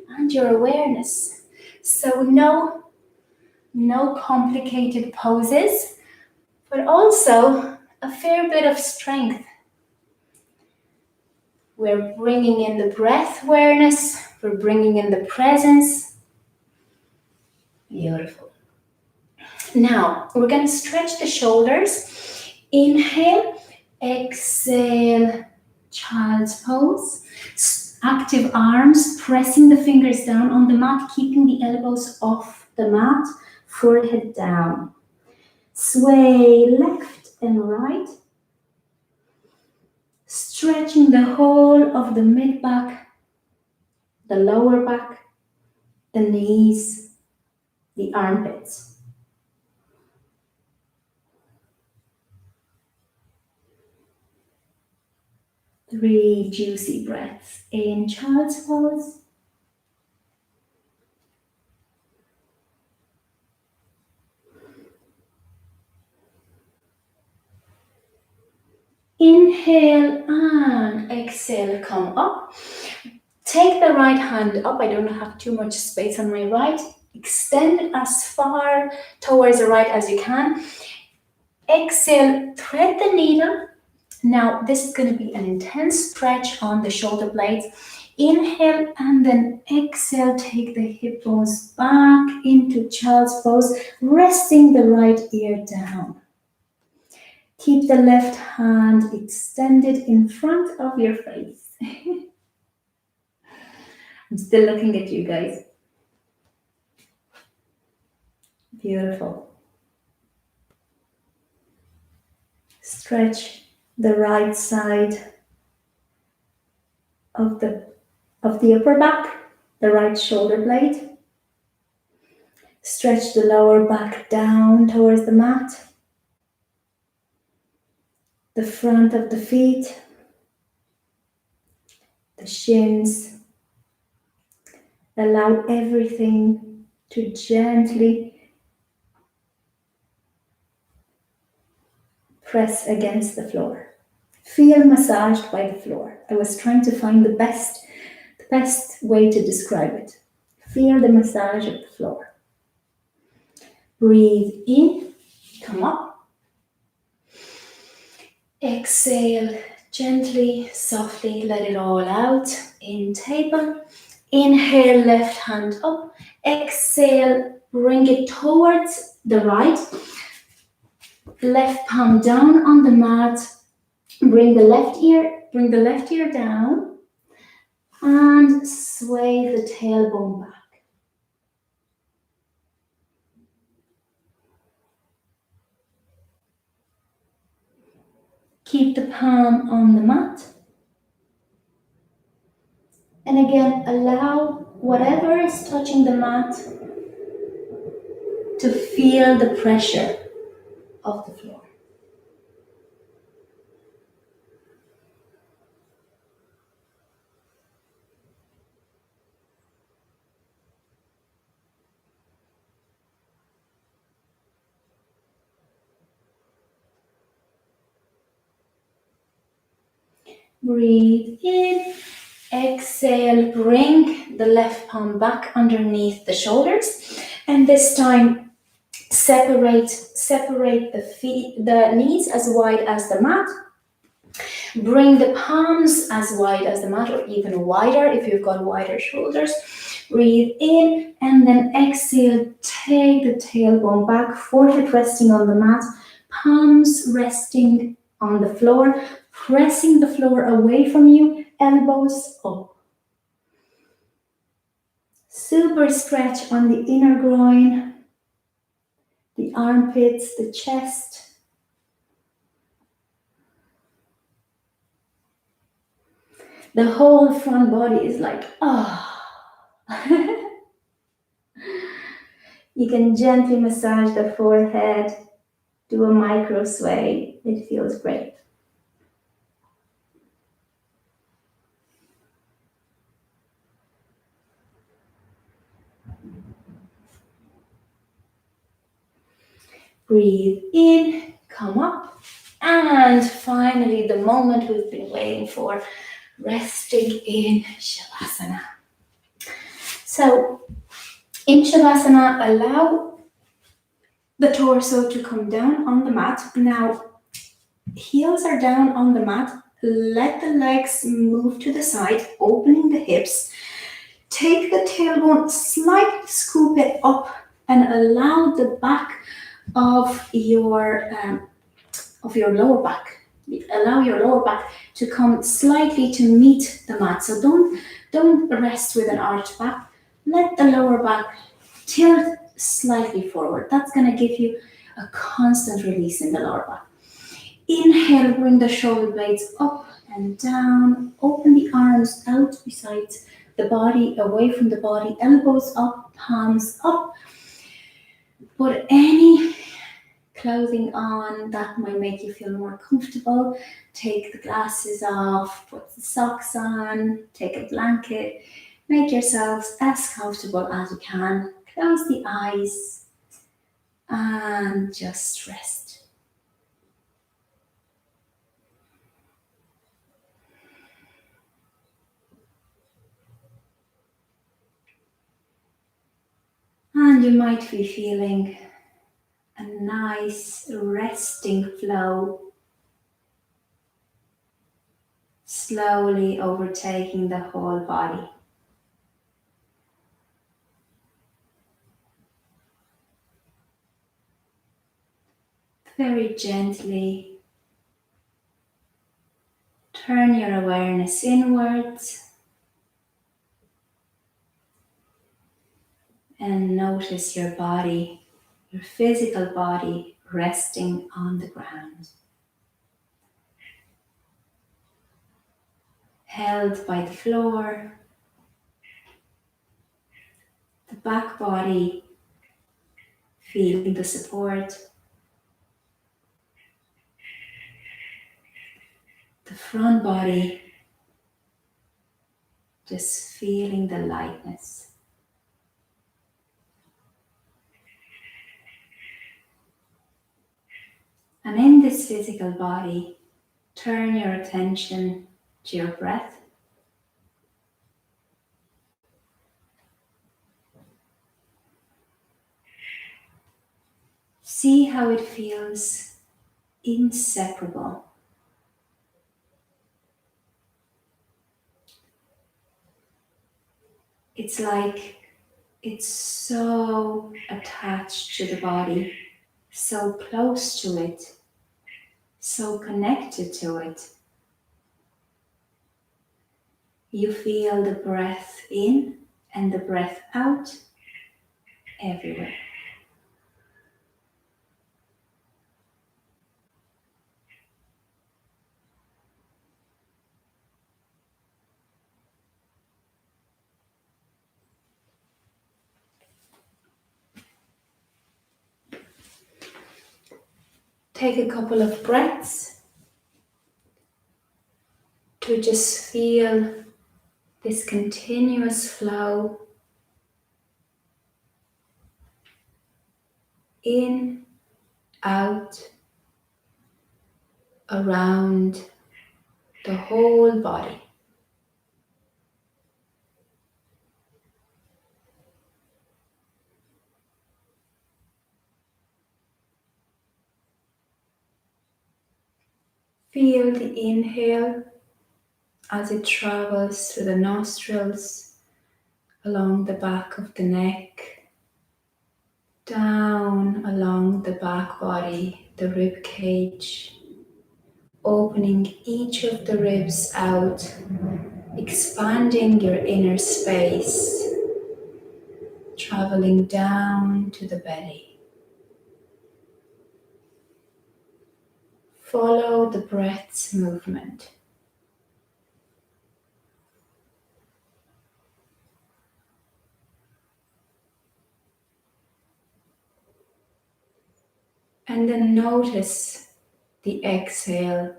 and your awareness. So no complicated poses, but also a fair bit of strength. We're bringing in the breath awareness, we're bringing in the presence. Beautiful. Now, we're going to stretch the shoulders. Inhale, exhale, child's pose. Active arms, pressing the fingers down on the mat, keeping the elbows off the mat, forehead down. Sway left and right. Stretching the whole of the mid-back, the lower back, the knees, the armpits. Three juicy breaths in child's pose. Inhale and exhale, come up. Take the right hand up. I don't have too much space on my right. Extend it as far towards the right as you can. Exhale, thread the needle. Now, this is going to be an intense stretch on the shoulder blades. Inhale and then exhale, take the hip bones back into child's pose, resting the right ear down. Keep the left hand extended in front of your face. I'm still looking at you guys. Beautiful. Stretch the right side of the upper back, the right shoulder blade. Stretch the lower back down towards the mat. The front of the feet, the shins. Allow everything to gently press against the floor. Feel massaged by the floor. I was trying to find the best Best way to describe it. Feel the massage of the floor. Breathe in, come up. Exhale gently, softly, let it all out in table. Inhale, left hand up. Exhale, bring it towards the right. Left palm down on the mat. Bring the left ear down and sway the tailbone back. Keep the palm on the mat. And again, allow whatever is touching the mat to feel the pressure of the floor. Breathe in, exhale, bring the left palm back underneath the shoulders, and this time separate the knees as wide as the mat. Bring the palms as wide as the mat or even wider if you've got wider shoulders. Breathe in and then exhale, take the tailbone back, forehead resting on the mat, palms resting on the floor, pressing the floor away from you, elbows up. Super stretch on the inner groin, the armpits, the chest. The whole front body is like, You can gently massage the forehead, do a micro sway. It feels great. Breathe in, come up. And finally, the moment we've been waiting for, resting in Shavasana. So, in Shavasana, allow the torso to come down on the mat. Now, heels are down on the mat. Let the legs move to the side, opening the hips. Take the tailbone, slightly scoop it up, and allow the back of your lower back. Allow your lower back to come slightly to meet the mat. So don't rest with an arched back. Let the lower back tilt slightly forward. That's going to give you a constant release in the lower back. Inhale, bring the shoulder blades up and down. Open the arms out beside the body, away from the body. Elbows up, palms up. Put any clothing on that might make you feel more comfortable. Take the glasses off, put the socks on, take a blanket. Make yourselves as comfortable as you can. Close the eyes and just rest. And you might be feeling a nice resting flow, slowly overtaking the whole body. Very gently turn your awareness inwards and notice your body, your physical body resting on the ground, held by the floor, the back body feeling the support, the front body just feeling the lightness. And in this physical body, turn your attention to your breath. See how it feels inseparable. It's like it's so attached to the body, so close to it, so connected to it. You feel the breath in and the breath out everywhere. Take a couple of breaths to just feel this continuous flow in, out, around the whole body. Feel the inhale as it travels through the nostrils, along the back of the neck, down along the back body, the rib cage, opening each of the ribs out, expanding your inner space, traveling down to the belly. Follow the breath's movement. And then notice the exhale.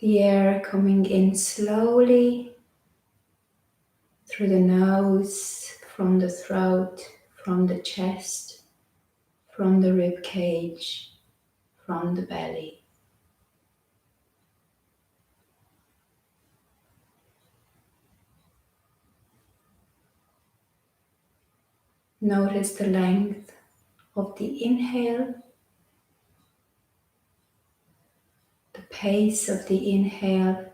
The air coming in slowly through the nose, from the throat, from the chest, from the rib cage, from the belly. Notice the length of the inhale, the pace of the inhale,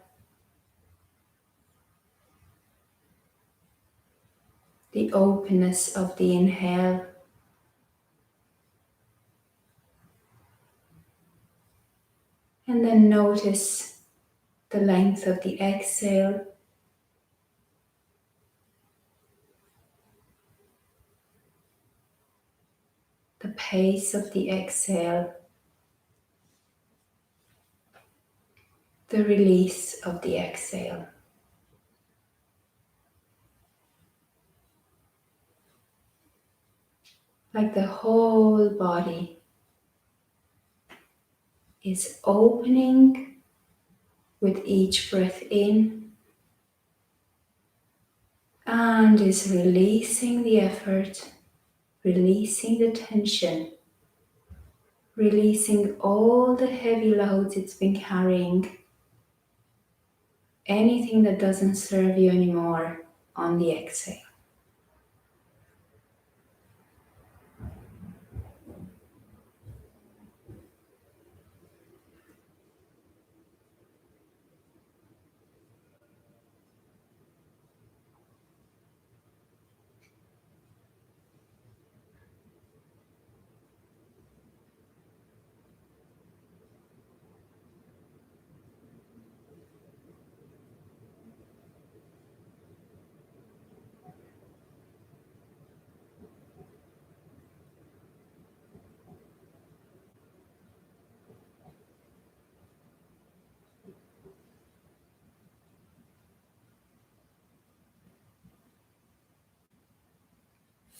the openness of the inhale, and then notice the length of the exhale, the pace of the exhale, the release of the exhale. Like the whole body is opening with each breath in and is releasing the effort, releasing the tension, releasing all the heavy loads it's been carrying, anything that doesn't serve you anymore on the exhale.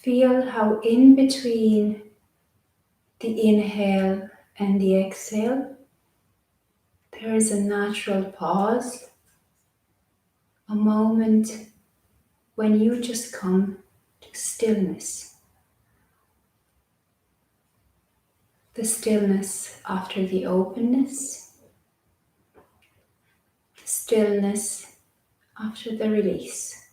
Feel how in between the inhale and the exhale, there is a natural pause, a moment when you just come to stillness. The stillness after the openness, the stillness after the release.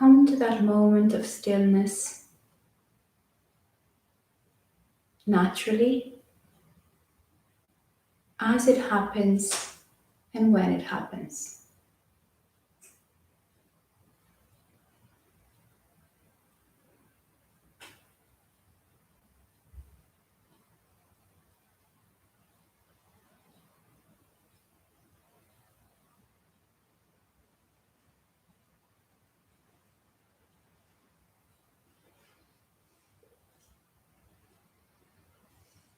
come to that moment of stillness naturally as it happens and when it happens.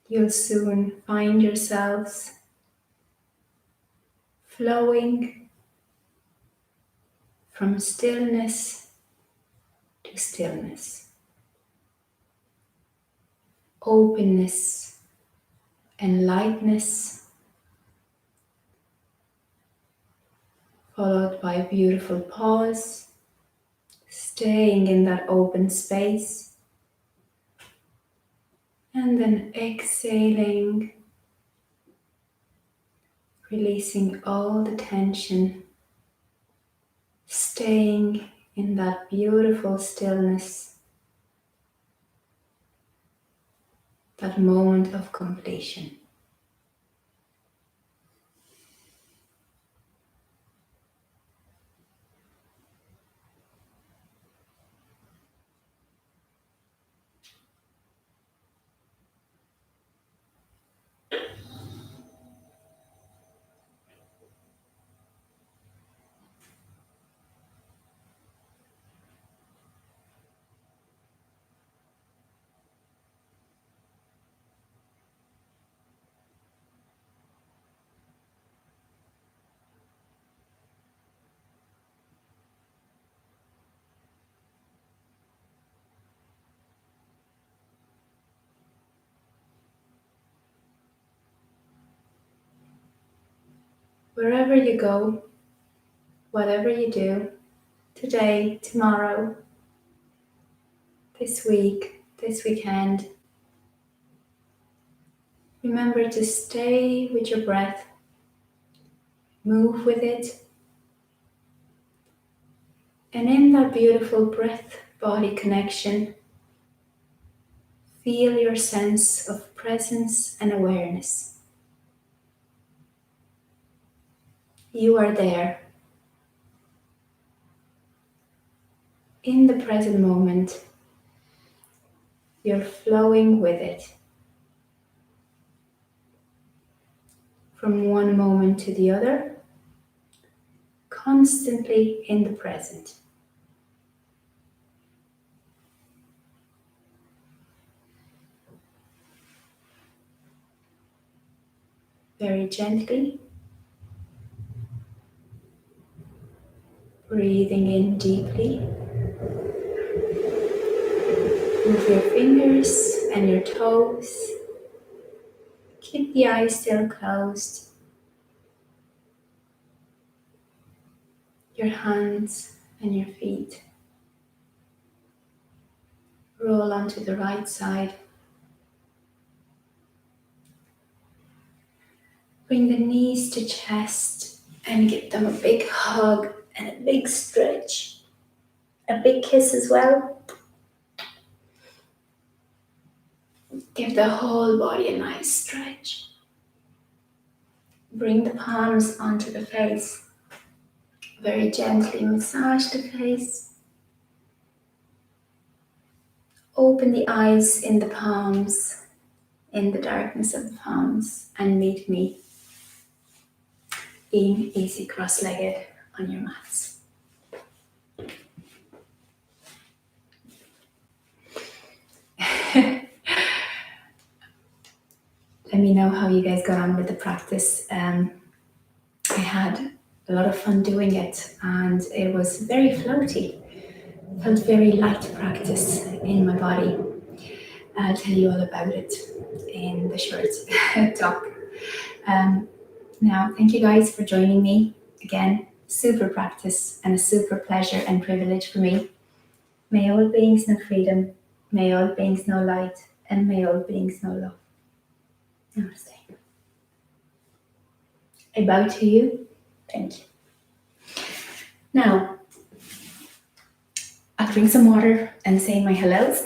You'll soon find yourselves flowing from stillness to stillness, openness and lightness, followed by a beautiful pause, staying in that open space, and then exhaling, releasing all the tension, staying in that beautiful stillness, that moment of completion. Wherever you go, whatever you do, today, tomorrow, this week, this weekend, remember to stay with your breath, move with it, and in that beautiful breath-body connection, feel your sense of presence and awareness. You are there, in the present moment. You're flowing with it, from one moment to the other, constantly in the present. Very gently, breathing in deeply. Move your fingers and your toes. Keep the eyes still closed. Your hands and your feet. Roll onto the right side. Bring the knees to chest and give them a big hug and a big stretch. A big kiss as well. Give the whole body a nice stretch. Bring the palms onto the face. Very gently massage the face. Open the eyes in the palms, in the darkness of the palms, and meet me being easy cross-legged on your mats. Let me know how you guys got on with the practice. I had a lot of fun doing it and it was very floaty. Felt very light practice in my body. I'll tell you all about it in the short talk. Now, thank you guys for joining me. Again, super practice and a super pleasure and privilege for me. May all beings know freedom, may all beings know light, and may all beings know love. Namaste. I bow to you. Thank you. Now, drink some water and say my hellos.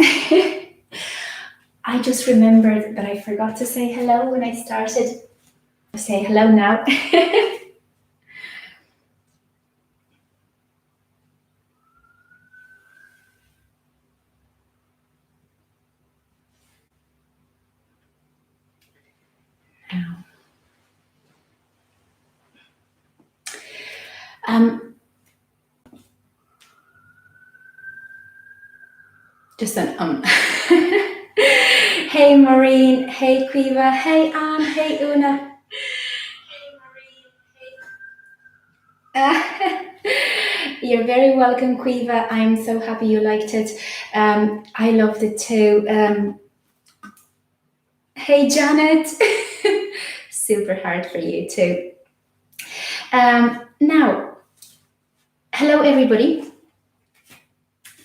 I just remembered that I forgot to say hello when I started. Say hello now. Um, just an Hey Maureen, hey Quiva, hey Anne, hey Una. You're very welcome, Quiva. I'm so happy you liked it. I loved it too. Hey Janet. Super hard for you too. Now, hello everybody.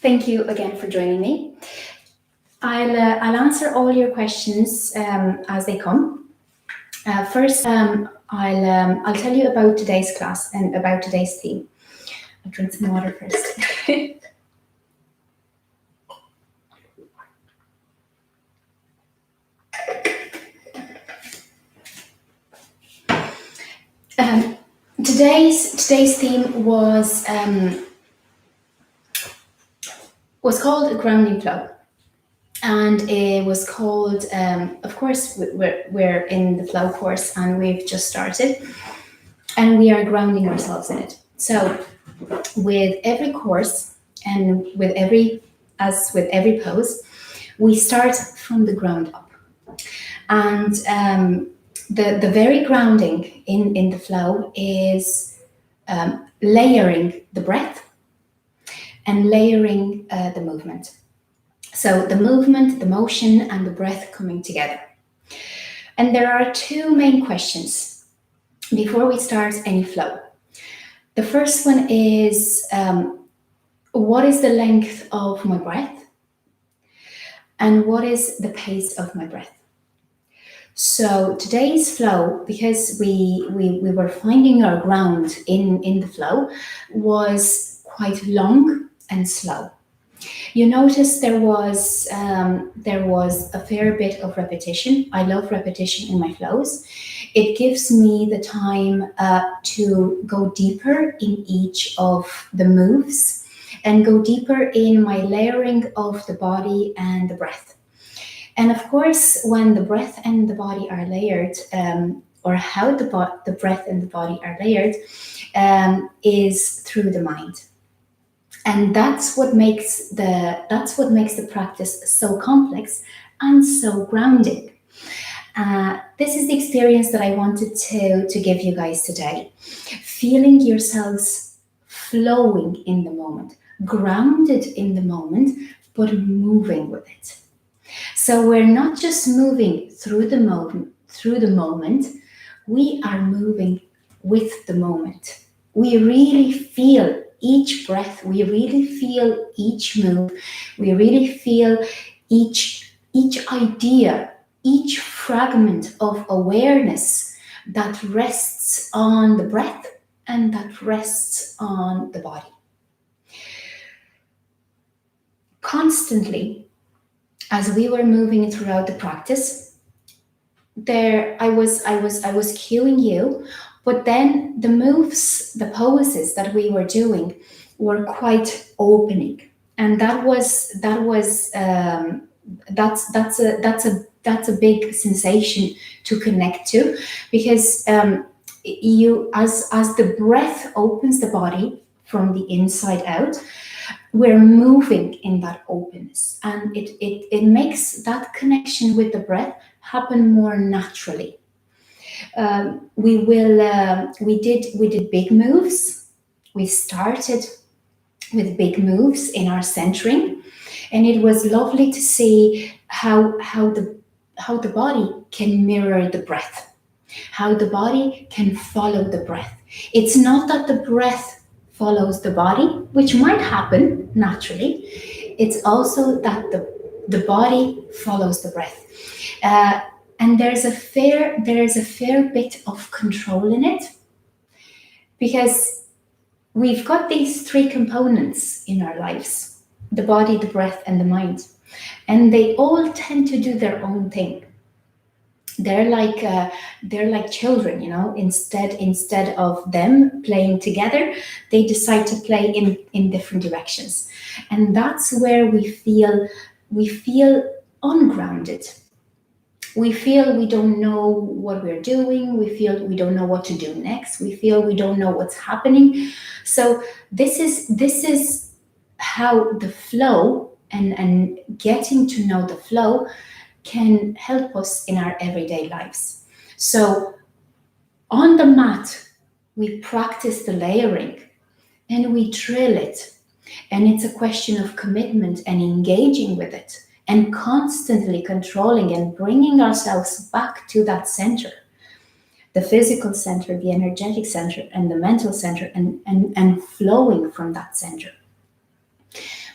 Thank you again for joining me. I'll answer all your questions as they come. First, I'll tell you about today's class and about today's theme. I'll drink some water first. Today's theme was called a grounding flow, and it was called. Of course, we're in the flow course, and we've just started, and we are grounding ourselves in it. So, with every course and with every pose, we start from the ground up, and the very grounding in the flow is layering the breath and layering the movement. So the movement, the motion, and the breath coming together. And there are two main questions before we start any flow. The first one is, what is the length of my breath? And what is the pace of my breath? So today's flow, because we were finding our ground in the flow, was quite long and slow. You notice there was a fair bit of repetition. I love repetition in my flows. It gives me the time to go deeper in each of the moves and go deeper in my layering of the body and the breath. And of course, when the breath and the body are layered, or how the breath and the body are layered, is through the mind. And that's what makes the practice so complex and so grounding. This is the experience that I wanted to give you guys today. Feeling yourselves flowing in the moment, grounded in the moment, but moving with it. So we're not just moving through the moment, we are moving with the moment. We really feel each breath, we really feel each move, we really feel each idea, each fragment of awareness that rests on the breath and that rests on the body. Constantly, as we were moving throughout the practice, I was cueing you, but then the moves, the poses that we were doing were quite opening, and that's a big sensation to connect to, because you as the breath opens the body from the inside out, we're moving in that openness, and it makes that connection with the breath happen more naturally. We did big moves. We started with big moves in our centering, and it was lovely to see how the body can mirror the breath, how the body can follow the breath. It's not that the breath follows the body, which might happen naturally. It's also that the body follows the breath. And there's a fair bit of control in it, because we've got these three components in our lives. the body, the breath, and the mind. And they all tend to do their own thing. They're like children, instead of them playing together, they decide to play in different directions. And that's where we feel ungrounded. We feel we don't know what we're doing. We feel we don't know what to do next. We feel we don't know what's happening. So this is how the flow and getting to know the flow can help us in our everyday lives. So on the mat, we practice the layering and we drill it. And it's a question of commitment and engaging with it and constantly controlling and bringing ourselves back to that center, the physical center, the energetic center, and the mental center, and flowing from that center.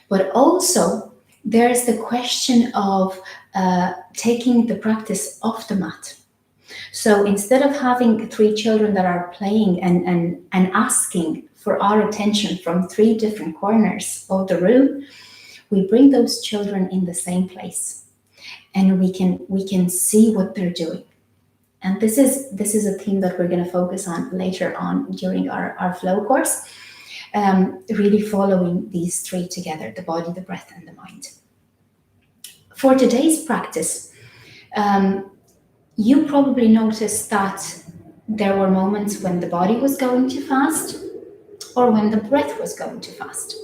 But also, there's the question of taking the practice off the mat. So instead of having three children that are playing and asking for our attention from three different corners of the room, we bring those children in the same place, and we can see what they're doing. And this is a theme that we're going to focus on later on during our flow course, really following these three together: the body, the breath, and the mind. For today's practice, you probably noticed that there were moments when the body was going too fast or when the breath was going too fast.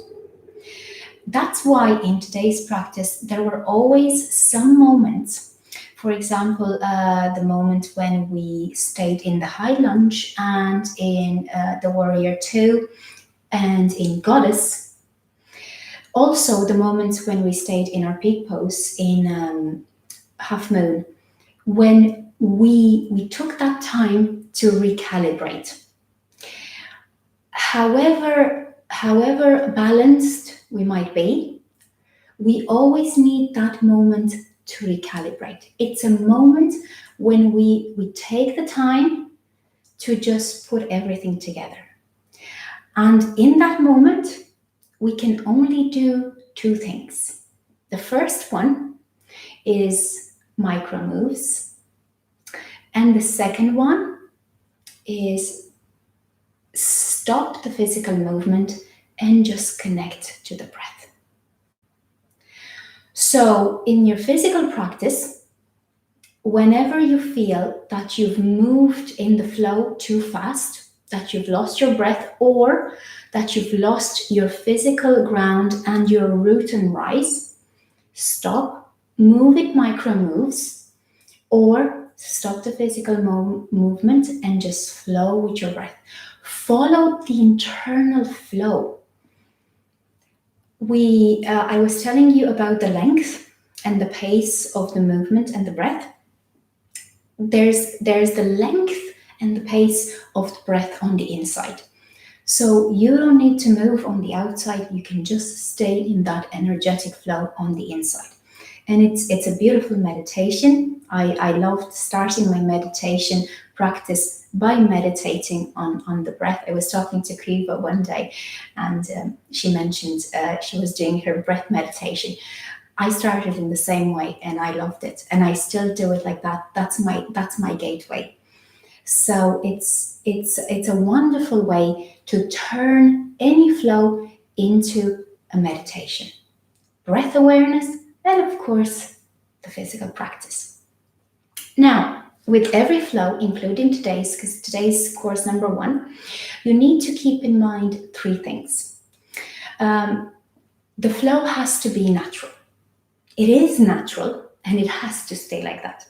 That's why in today's practice, there were always some moments. For example, the moment when we stayed in the high lunge and in the warrior two and in goddess. Also, the moments when we stayed in our peak pose in half moon, when we took that time to recalibrate. However balanced we might be, we always need that moment to recalibrate. It's a moment when we take the time to just put everything together. And in that moment, we can only do two things. The first one is micro moves, and the second one is stop the physical movement and just connect to the breath. So in your physical practice, whenever you feel that you've moved in the flow too fast, that you've lost your breath, or that you've lost your physical ground and your root and rise, stop, move it micro moves, or stop the physical movement and just flow with your breath. Follow the internal flow. I was telling you about the length and the pace of the movement and the breath. There's the length and the pace of the breath on the inside. So you don't need to move on the outside. You can just stay in that energetic flow on the inside. And it's a beautiful meditation. I loved starting my meditation practice by meditating on the breath. I was talking to Kriva one day, and she mentioned she was doing her breath meditation. I started in the same way, and I loved it, and I still do it like that. That's my gateway. So it's a wonderful way to turn any flow into a meditation. Breath awareness, and of course, the physical practice. Now, with every flow, including today's, because today's course number 1, you need to keep in mind 3 things. The flow has to be natural. It is natural, and it has to stay like that.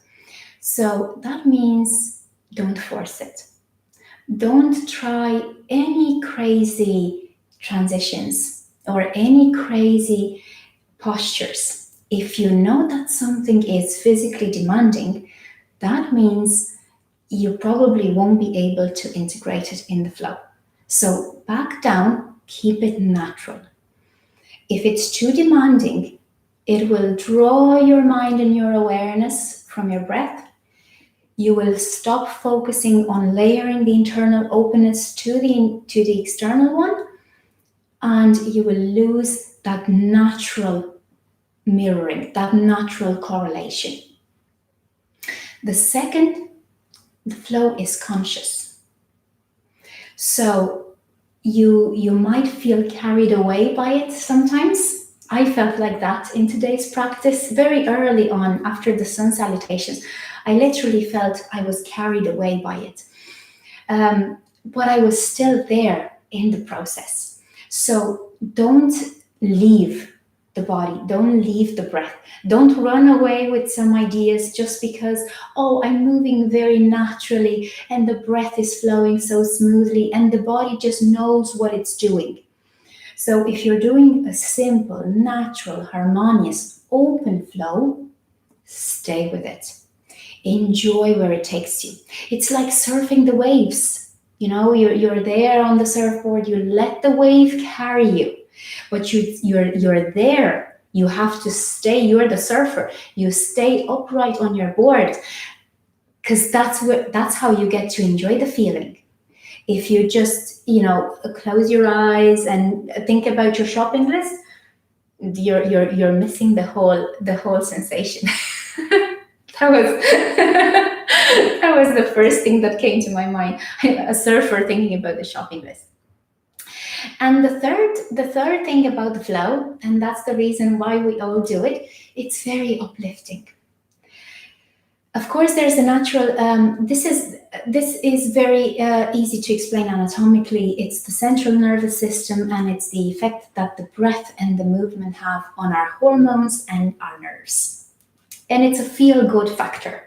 So that means don't force it. Don't try any crazy transitions or any crazy postures. If you know that something is physically demanding, that means you probably won't be able to integrate it in the flow. So back down, keep it natural. If it's too demanding, it will draw your mind and your awareness from your breath. You will stop focusing on layering the internal openness to the external one, and you will lose that natural mirroring, that natural correlation. The second, the flow is conscious. So you might feel carried away by it sometimes. I felt like that in today's practice very early on after the sun salutations. I literally felt I was carried away by it. But I was still there in the process. So don't leave the body, don't leave the breath. Don't run away with some ideas just because, oh, I'm moving very naturally and the breath is flowing so smoothly and the body just knows what it's doing. So if you're doing a simple, natural, harmonious, open flow, stay with it. Enjoy where it takes you. It's like surfing the waves. You're there on the surfboard, you let the wave carry you, but you're there. You have to stay, you're the surfer. You stay upright on your board because that's how you get to enjoy the feeling. If you just, close your eyes and think about your shopping list, you're missing the whole sensation. That was that was the first thing that came to my mind. A surfer thinking about the shopping list. And the third thing about the flow, and that's the reason why we all do it, it's very uplifting. Of course, there's a natural. This is very easy to explain anatomically. It's the central nervous system, and it's the effect that the breath and the movement have on our hormones and our nerves. And it's a feel-good factor.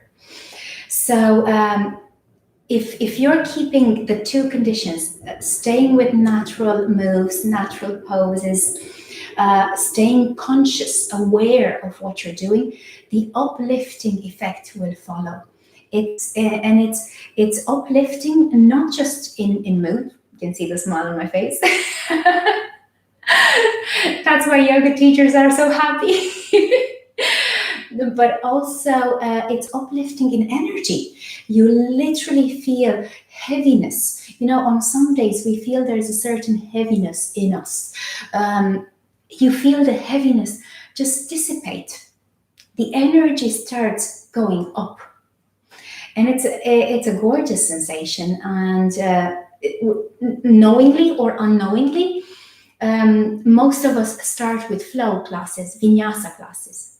So if you're keeping the two conditions, staying with natural moves, natural poses, staying conscious, aware of what you're doing, the uplifting effect will follow. It's uplifting not just in mood. You can see the smile on my face. That's why yoga teachers are so happy. But also it's uplifting in energy. You literally feel heaviness. On some days we feel there's a certain heaviness in us. You feel the heaviness just dissipate. The energy starts going up. And it's a gorgeous sensation. And knowingly or unknowingly, most of us start with flow classes, vinyasa classes.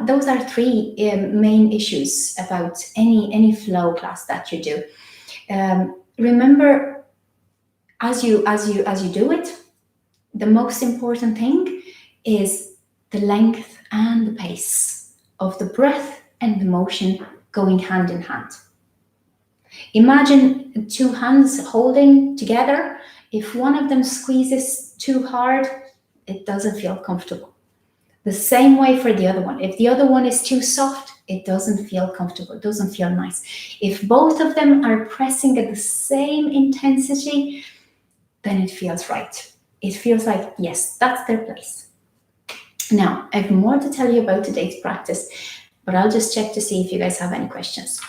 Those are three main issues about any flow class that you do. Remember, as you do it, the most important thing is the length and the pace of the breath and the motion going hand in hand. Imagine two hands holding together. If one of them squeezes too hard, it doesn't feel comfortable. The same way for the other one. If the other one is too soft, it doesn't feel comfortable, it doesn't feel nice. If both of them are pressing at the same intensity, then it feels right. It feels like, yes, that's their place. Now, I have more to tell you about today's practice, but I'll just check to see if you guys have any questions.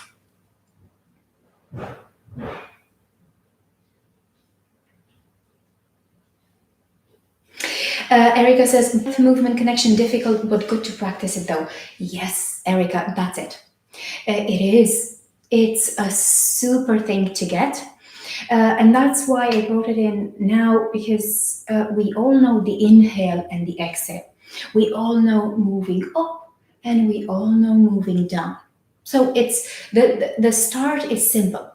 Erica says, breath movement connection difficult, but good to practice it though. Yes, Erica, that's it. It is. It's a super thing to get. And that's why I brought it in now, because we all know the inhale and the exhale. We all know moving up and we all know moving down. So it's the start is simple.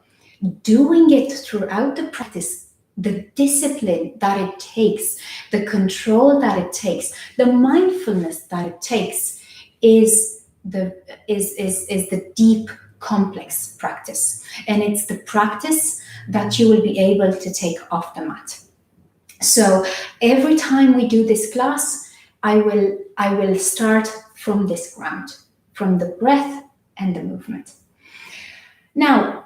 Doing it throughout the practice, the discipline that it takes, the control that it takes, the mindfulness that it takes is the deep, complex practice. And it's the practice that you will be able to take off the mat. So every time we do this class, I will start from this ground, from the breath and the movement. Now,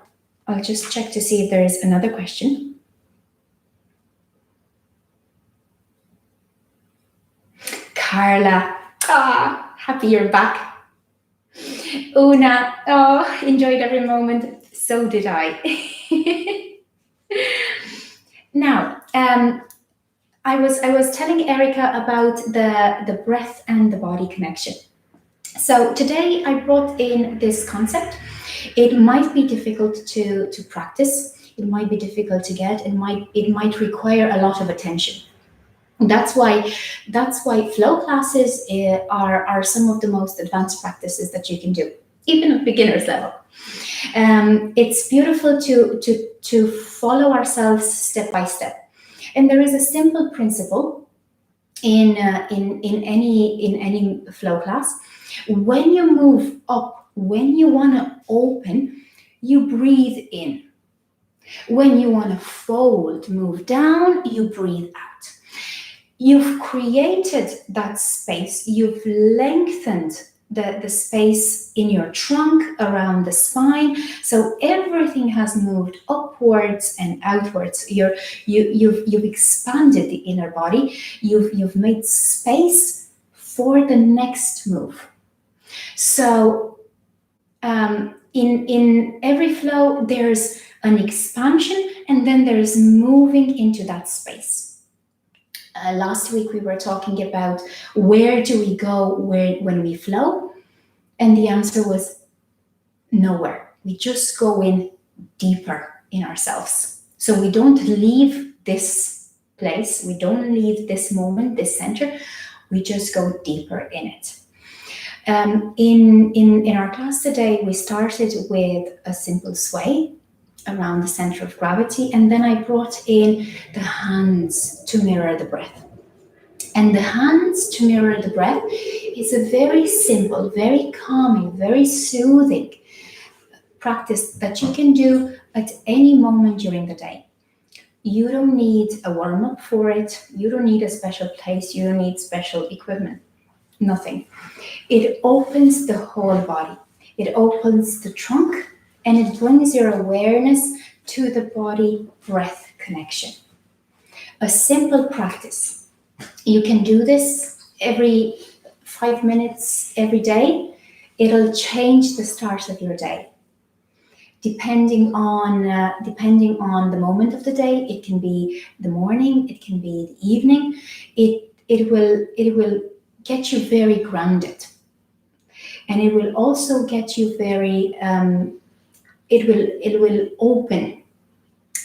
I'll just check to see if there is another question. Carla, happy you're back. Una, enjoyed every moment. So did I. I was telling Erica about the breath and the body connection. So today I brought in this concept. It might be difficult to practice. It might be difficult to get. It might require a lot of attention. That's why flow classes are some of the most advanced practices that you can do, even at beginner's level. It's beautiful to follow ourselves step by step, and there is a simple principle in any flow class. When you move up, when you want to open, you breathe in. When you want to fold, move down, you breathe out. You've created that space, you've lengthened the space in your trunk around the spine, so everything has moved upwards and outwards. You've expanded the inner body. You've made space for the next move. So in every flow, there's an expansion, and then there's moving into that space. Last week we were talking about where do we go when we flow, and the answer was nowhere. We just go in deeper in ourselves. So we don't leave this place, we don't leave this moment, this center, we just go deeper in it. In our class today, we started with a simple sway around the center of gravity, and then I brought in the hands to mirror the breath. And the hands to mirror the breath is a very simple, very calming, very soothing practice that you can do at any moment during the day. You don't need a warm-up for it. You don't need a special place. You don't need special equipment. Nothing. It opens the whole body. It opens the trunk, and it brings your awareness to the body-breath connection. A simple practice. You can do this every 5 minutes every day. It'll change the start of your day. Depending on the moment of the day, it can be the morning, it can be the evening. It will get you very grounded, and it will also get you very. It will open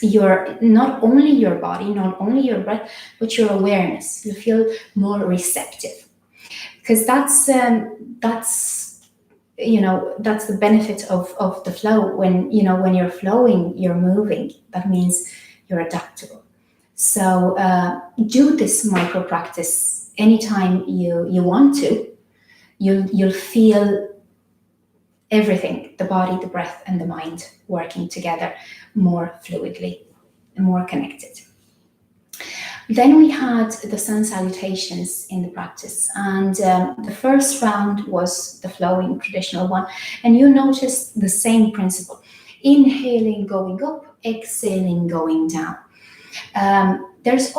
your, not only your body, not only your breath, but your awareness. You feel more receptive, because that's the benefit of the flow. When you're flowing, you're moving. That means you're adaptable. So do this micro practice anytime you want to. You'll feel everything, the body, the breath, and the mind working together more fluidly and more connected. Then we had the sun salutations in the practice, and the first round was the flowing traditional one, and you noticed the same principle: inhaling, going up, exhaling, going down. There's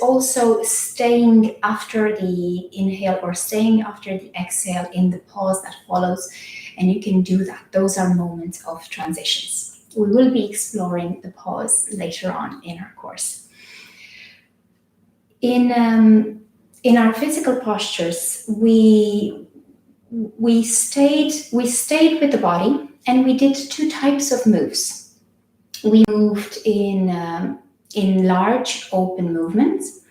also staying after the inhale or staying after the exhale in the pause that follows, and you can do that. Those are moments of transitions. We will be exploring the pause later on in our course. In our physical postures, we stayed with the body, and we did two types of moves. We moved in large open movements,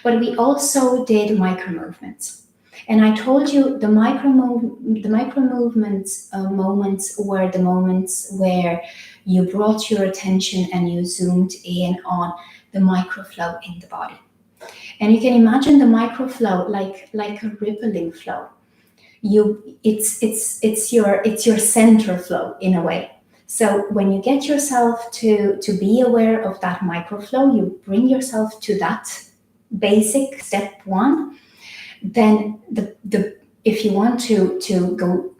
but we also did micro movements. And I told you the micro movements moments were the moments where you brought your attention and you zoomed in on the microflow in the body. And you can imagine the microflow like a rippling flow. It's your center flow in a way. So when you get yourself to be aware of that microflow, you bring yourself to that basic step one. Then if you want to go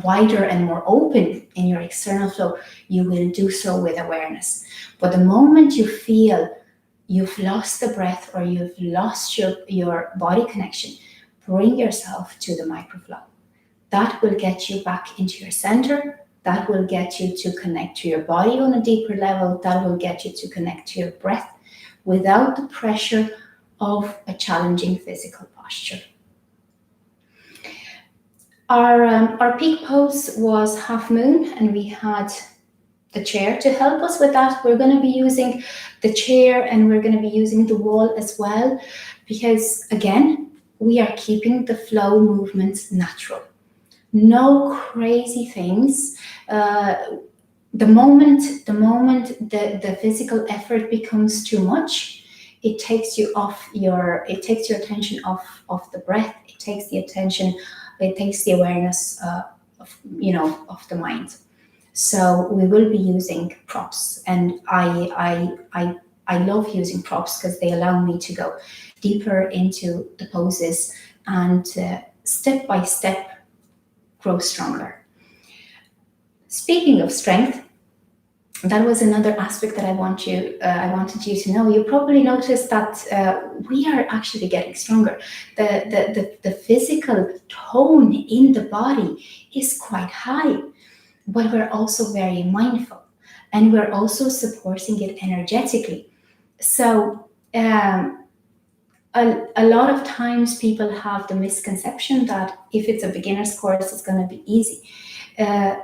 wider and more open in your external flow, you will do so with awareness. But the moment you feel you've lost the breath or you've lost your body connection, bring yourself to the microflow. That will get you back into your center, That will get you to connect to your body on a deeper level. That will get you to connect to your breath without the pressure of a challenging physical posture. Our peak pose was half moon, and we had the chair to help us with that. We're going to be using the chair, and we're going to be using the wall as well, because again, we are keeping the flow movements natural. No crazy things. The moment the physical effort becomes too much, it takes your attention off the breath. It takes the awareness of the mind. So we will be using props, and I love using props because they allow me to go deeper into the poses and step by step grow stronger. Speaking of strength, that was another aspect that I wanted you to know. You probably noticed that we are actually getting stronger. The physical tone in the body is quite high, but we're also very mindful, and we're also supporting it energetically. So a lot of times people have the misconception that if it's a beginner's course, it's going to be easy. A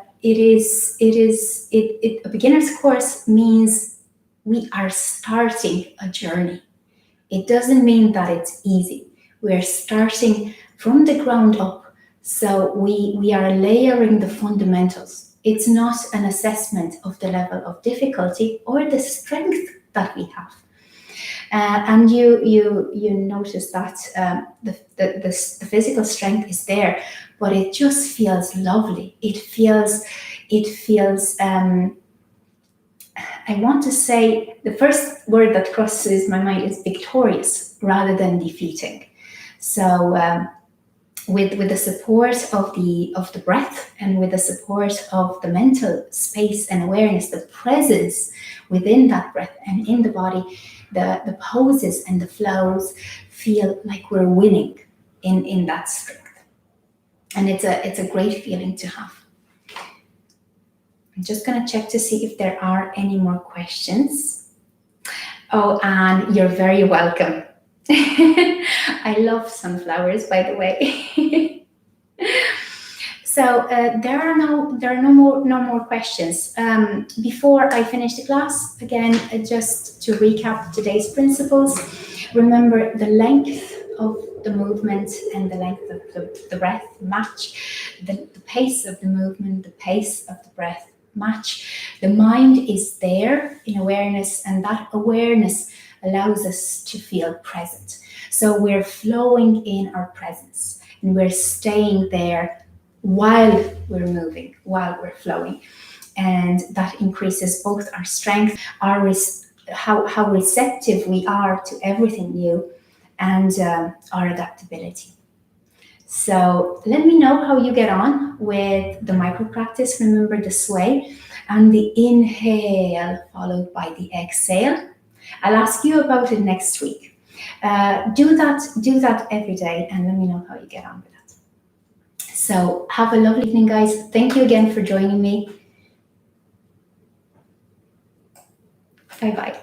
beginner's course means we are starting a journey. It doesn't mean that it's easy. We're starting from the ground up. So we are layering the fundamentals. It's not an assessment of the level of difficulty or the strength that we have. And you notice that the physical strength is there, but it just feels lovely. It feels. I want to say the first word that crosses my mind is victorious rather than defeating. So with the support of the breath, and with the support of the mental space and awareness, the presence within that breath and in the body, the poses and the flows feel like we're winning in that strength. And it's a great feeling to have. I'm just going to check to see if there are any more questions. Oh, and you're very welcome. I love sunflowers, by the way. So there are no more questions. Before I finish the class, again, just to recap today's principles, remember the length of the movement and the length of the breath match. The pace of the movement, the pace of the breath match. The mind is there in awareness, and that awareness allows us to feel present. So we're flowing in our presence, and we're staying there while we're moving, while we're flowing. And that increases both our strength, how receptive we are to everything new, and our adaptability. So let me know how you get on with the micro practice. Remember the sway and the inhale followed by the exhale. I'll ask you about it next week. Do that every day, and let me know how you get on with that. So have a lovely evening, guys. Thank you again for joining me. Bye-bye.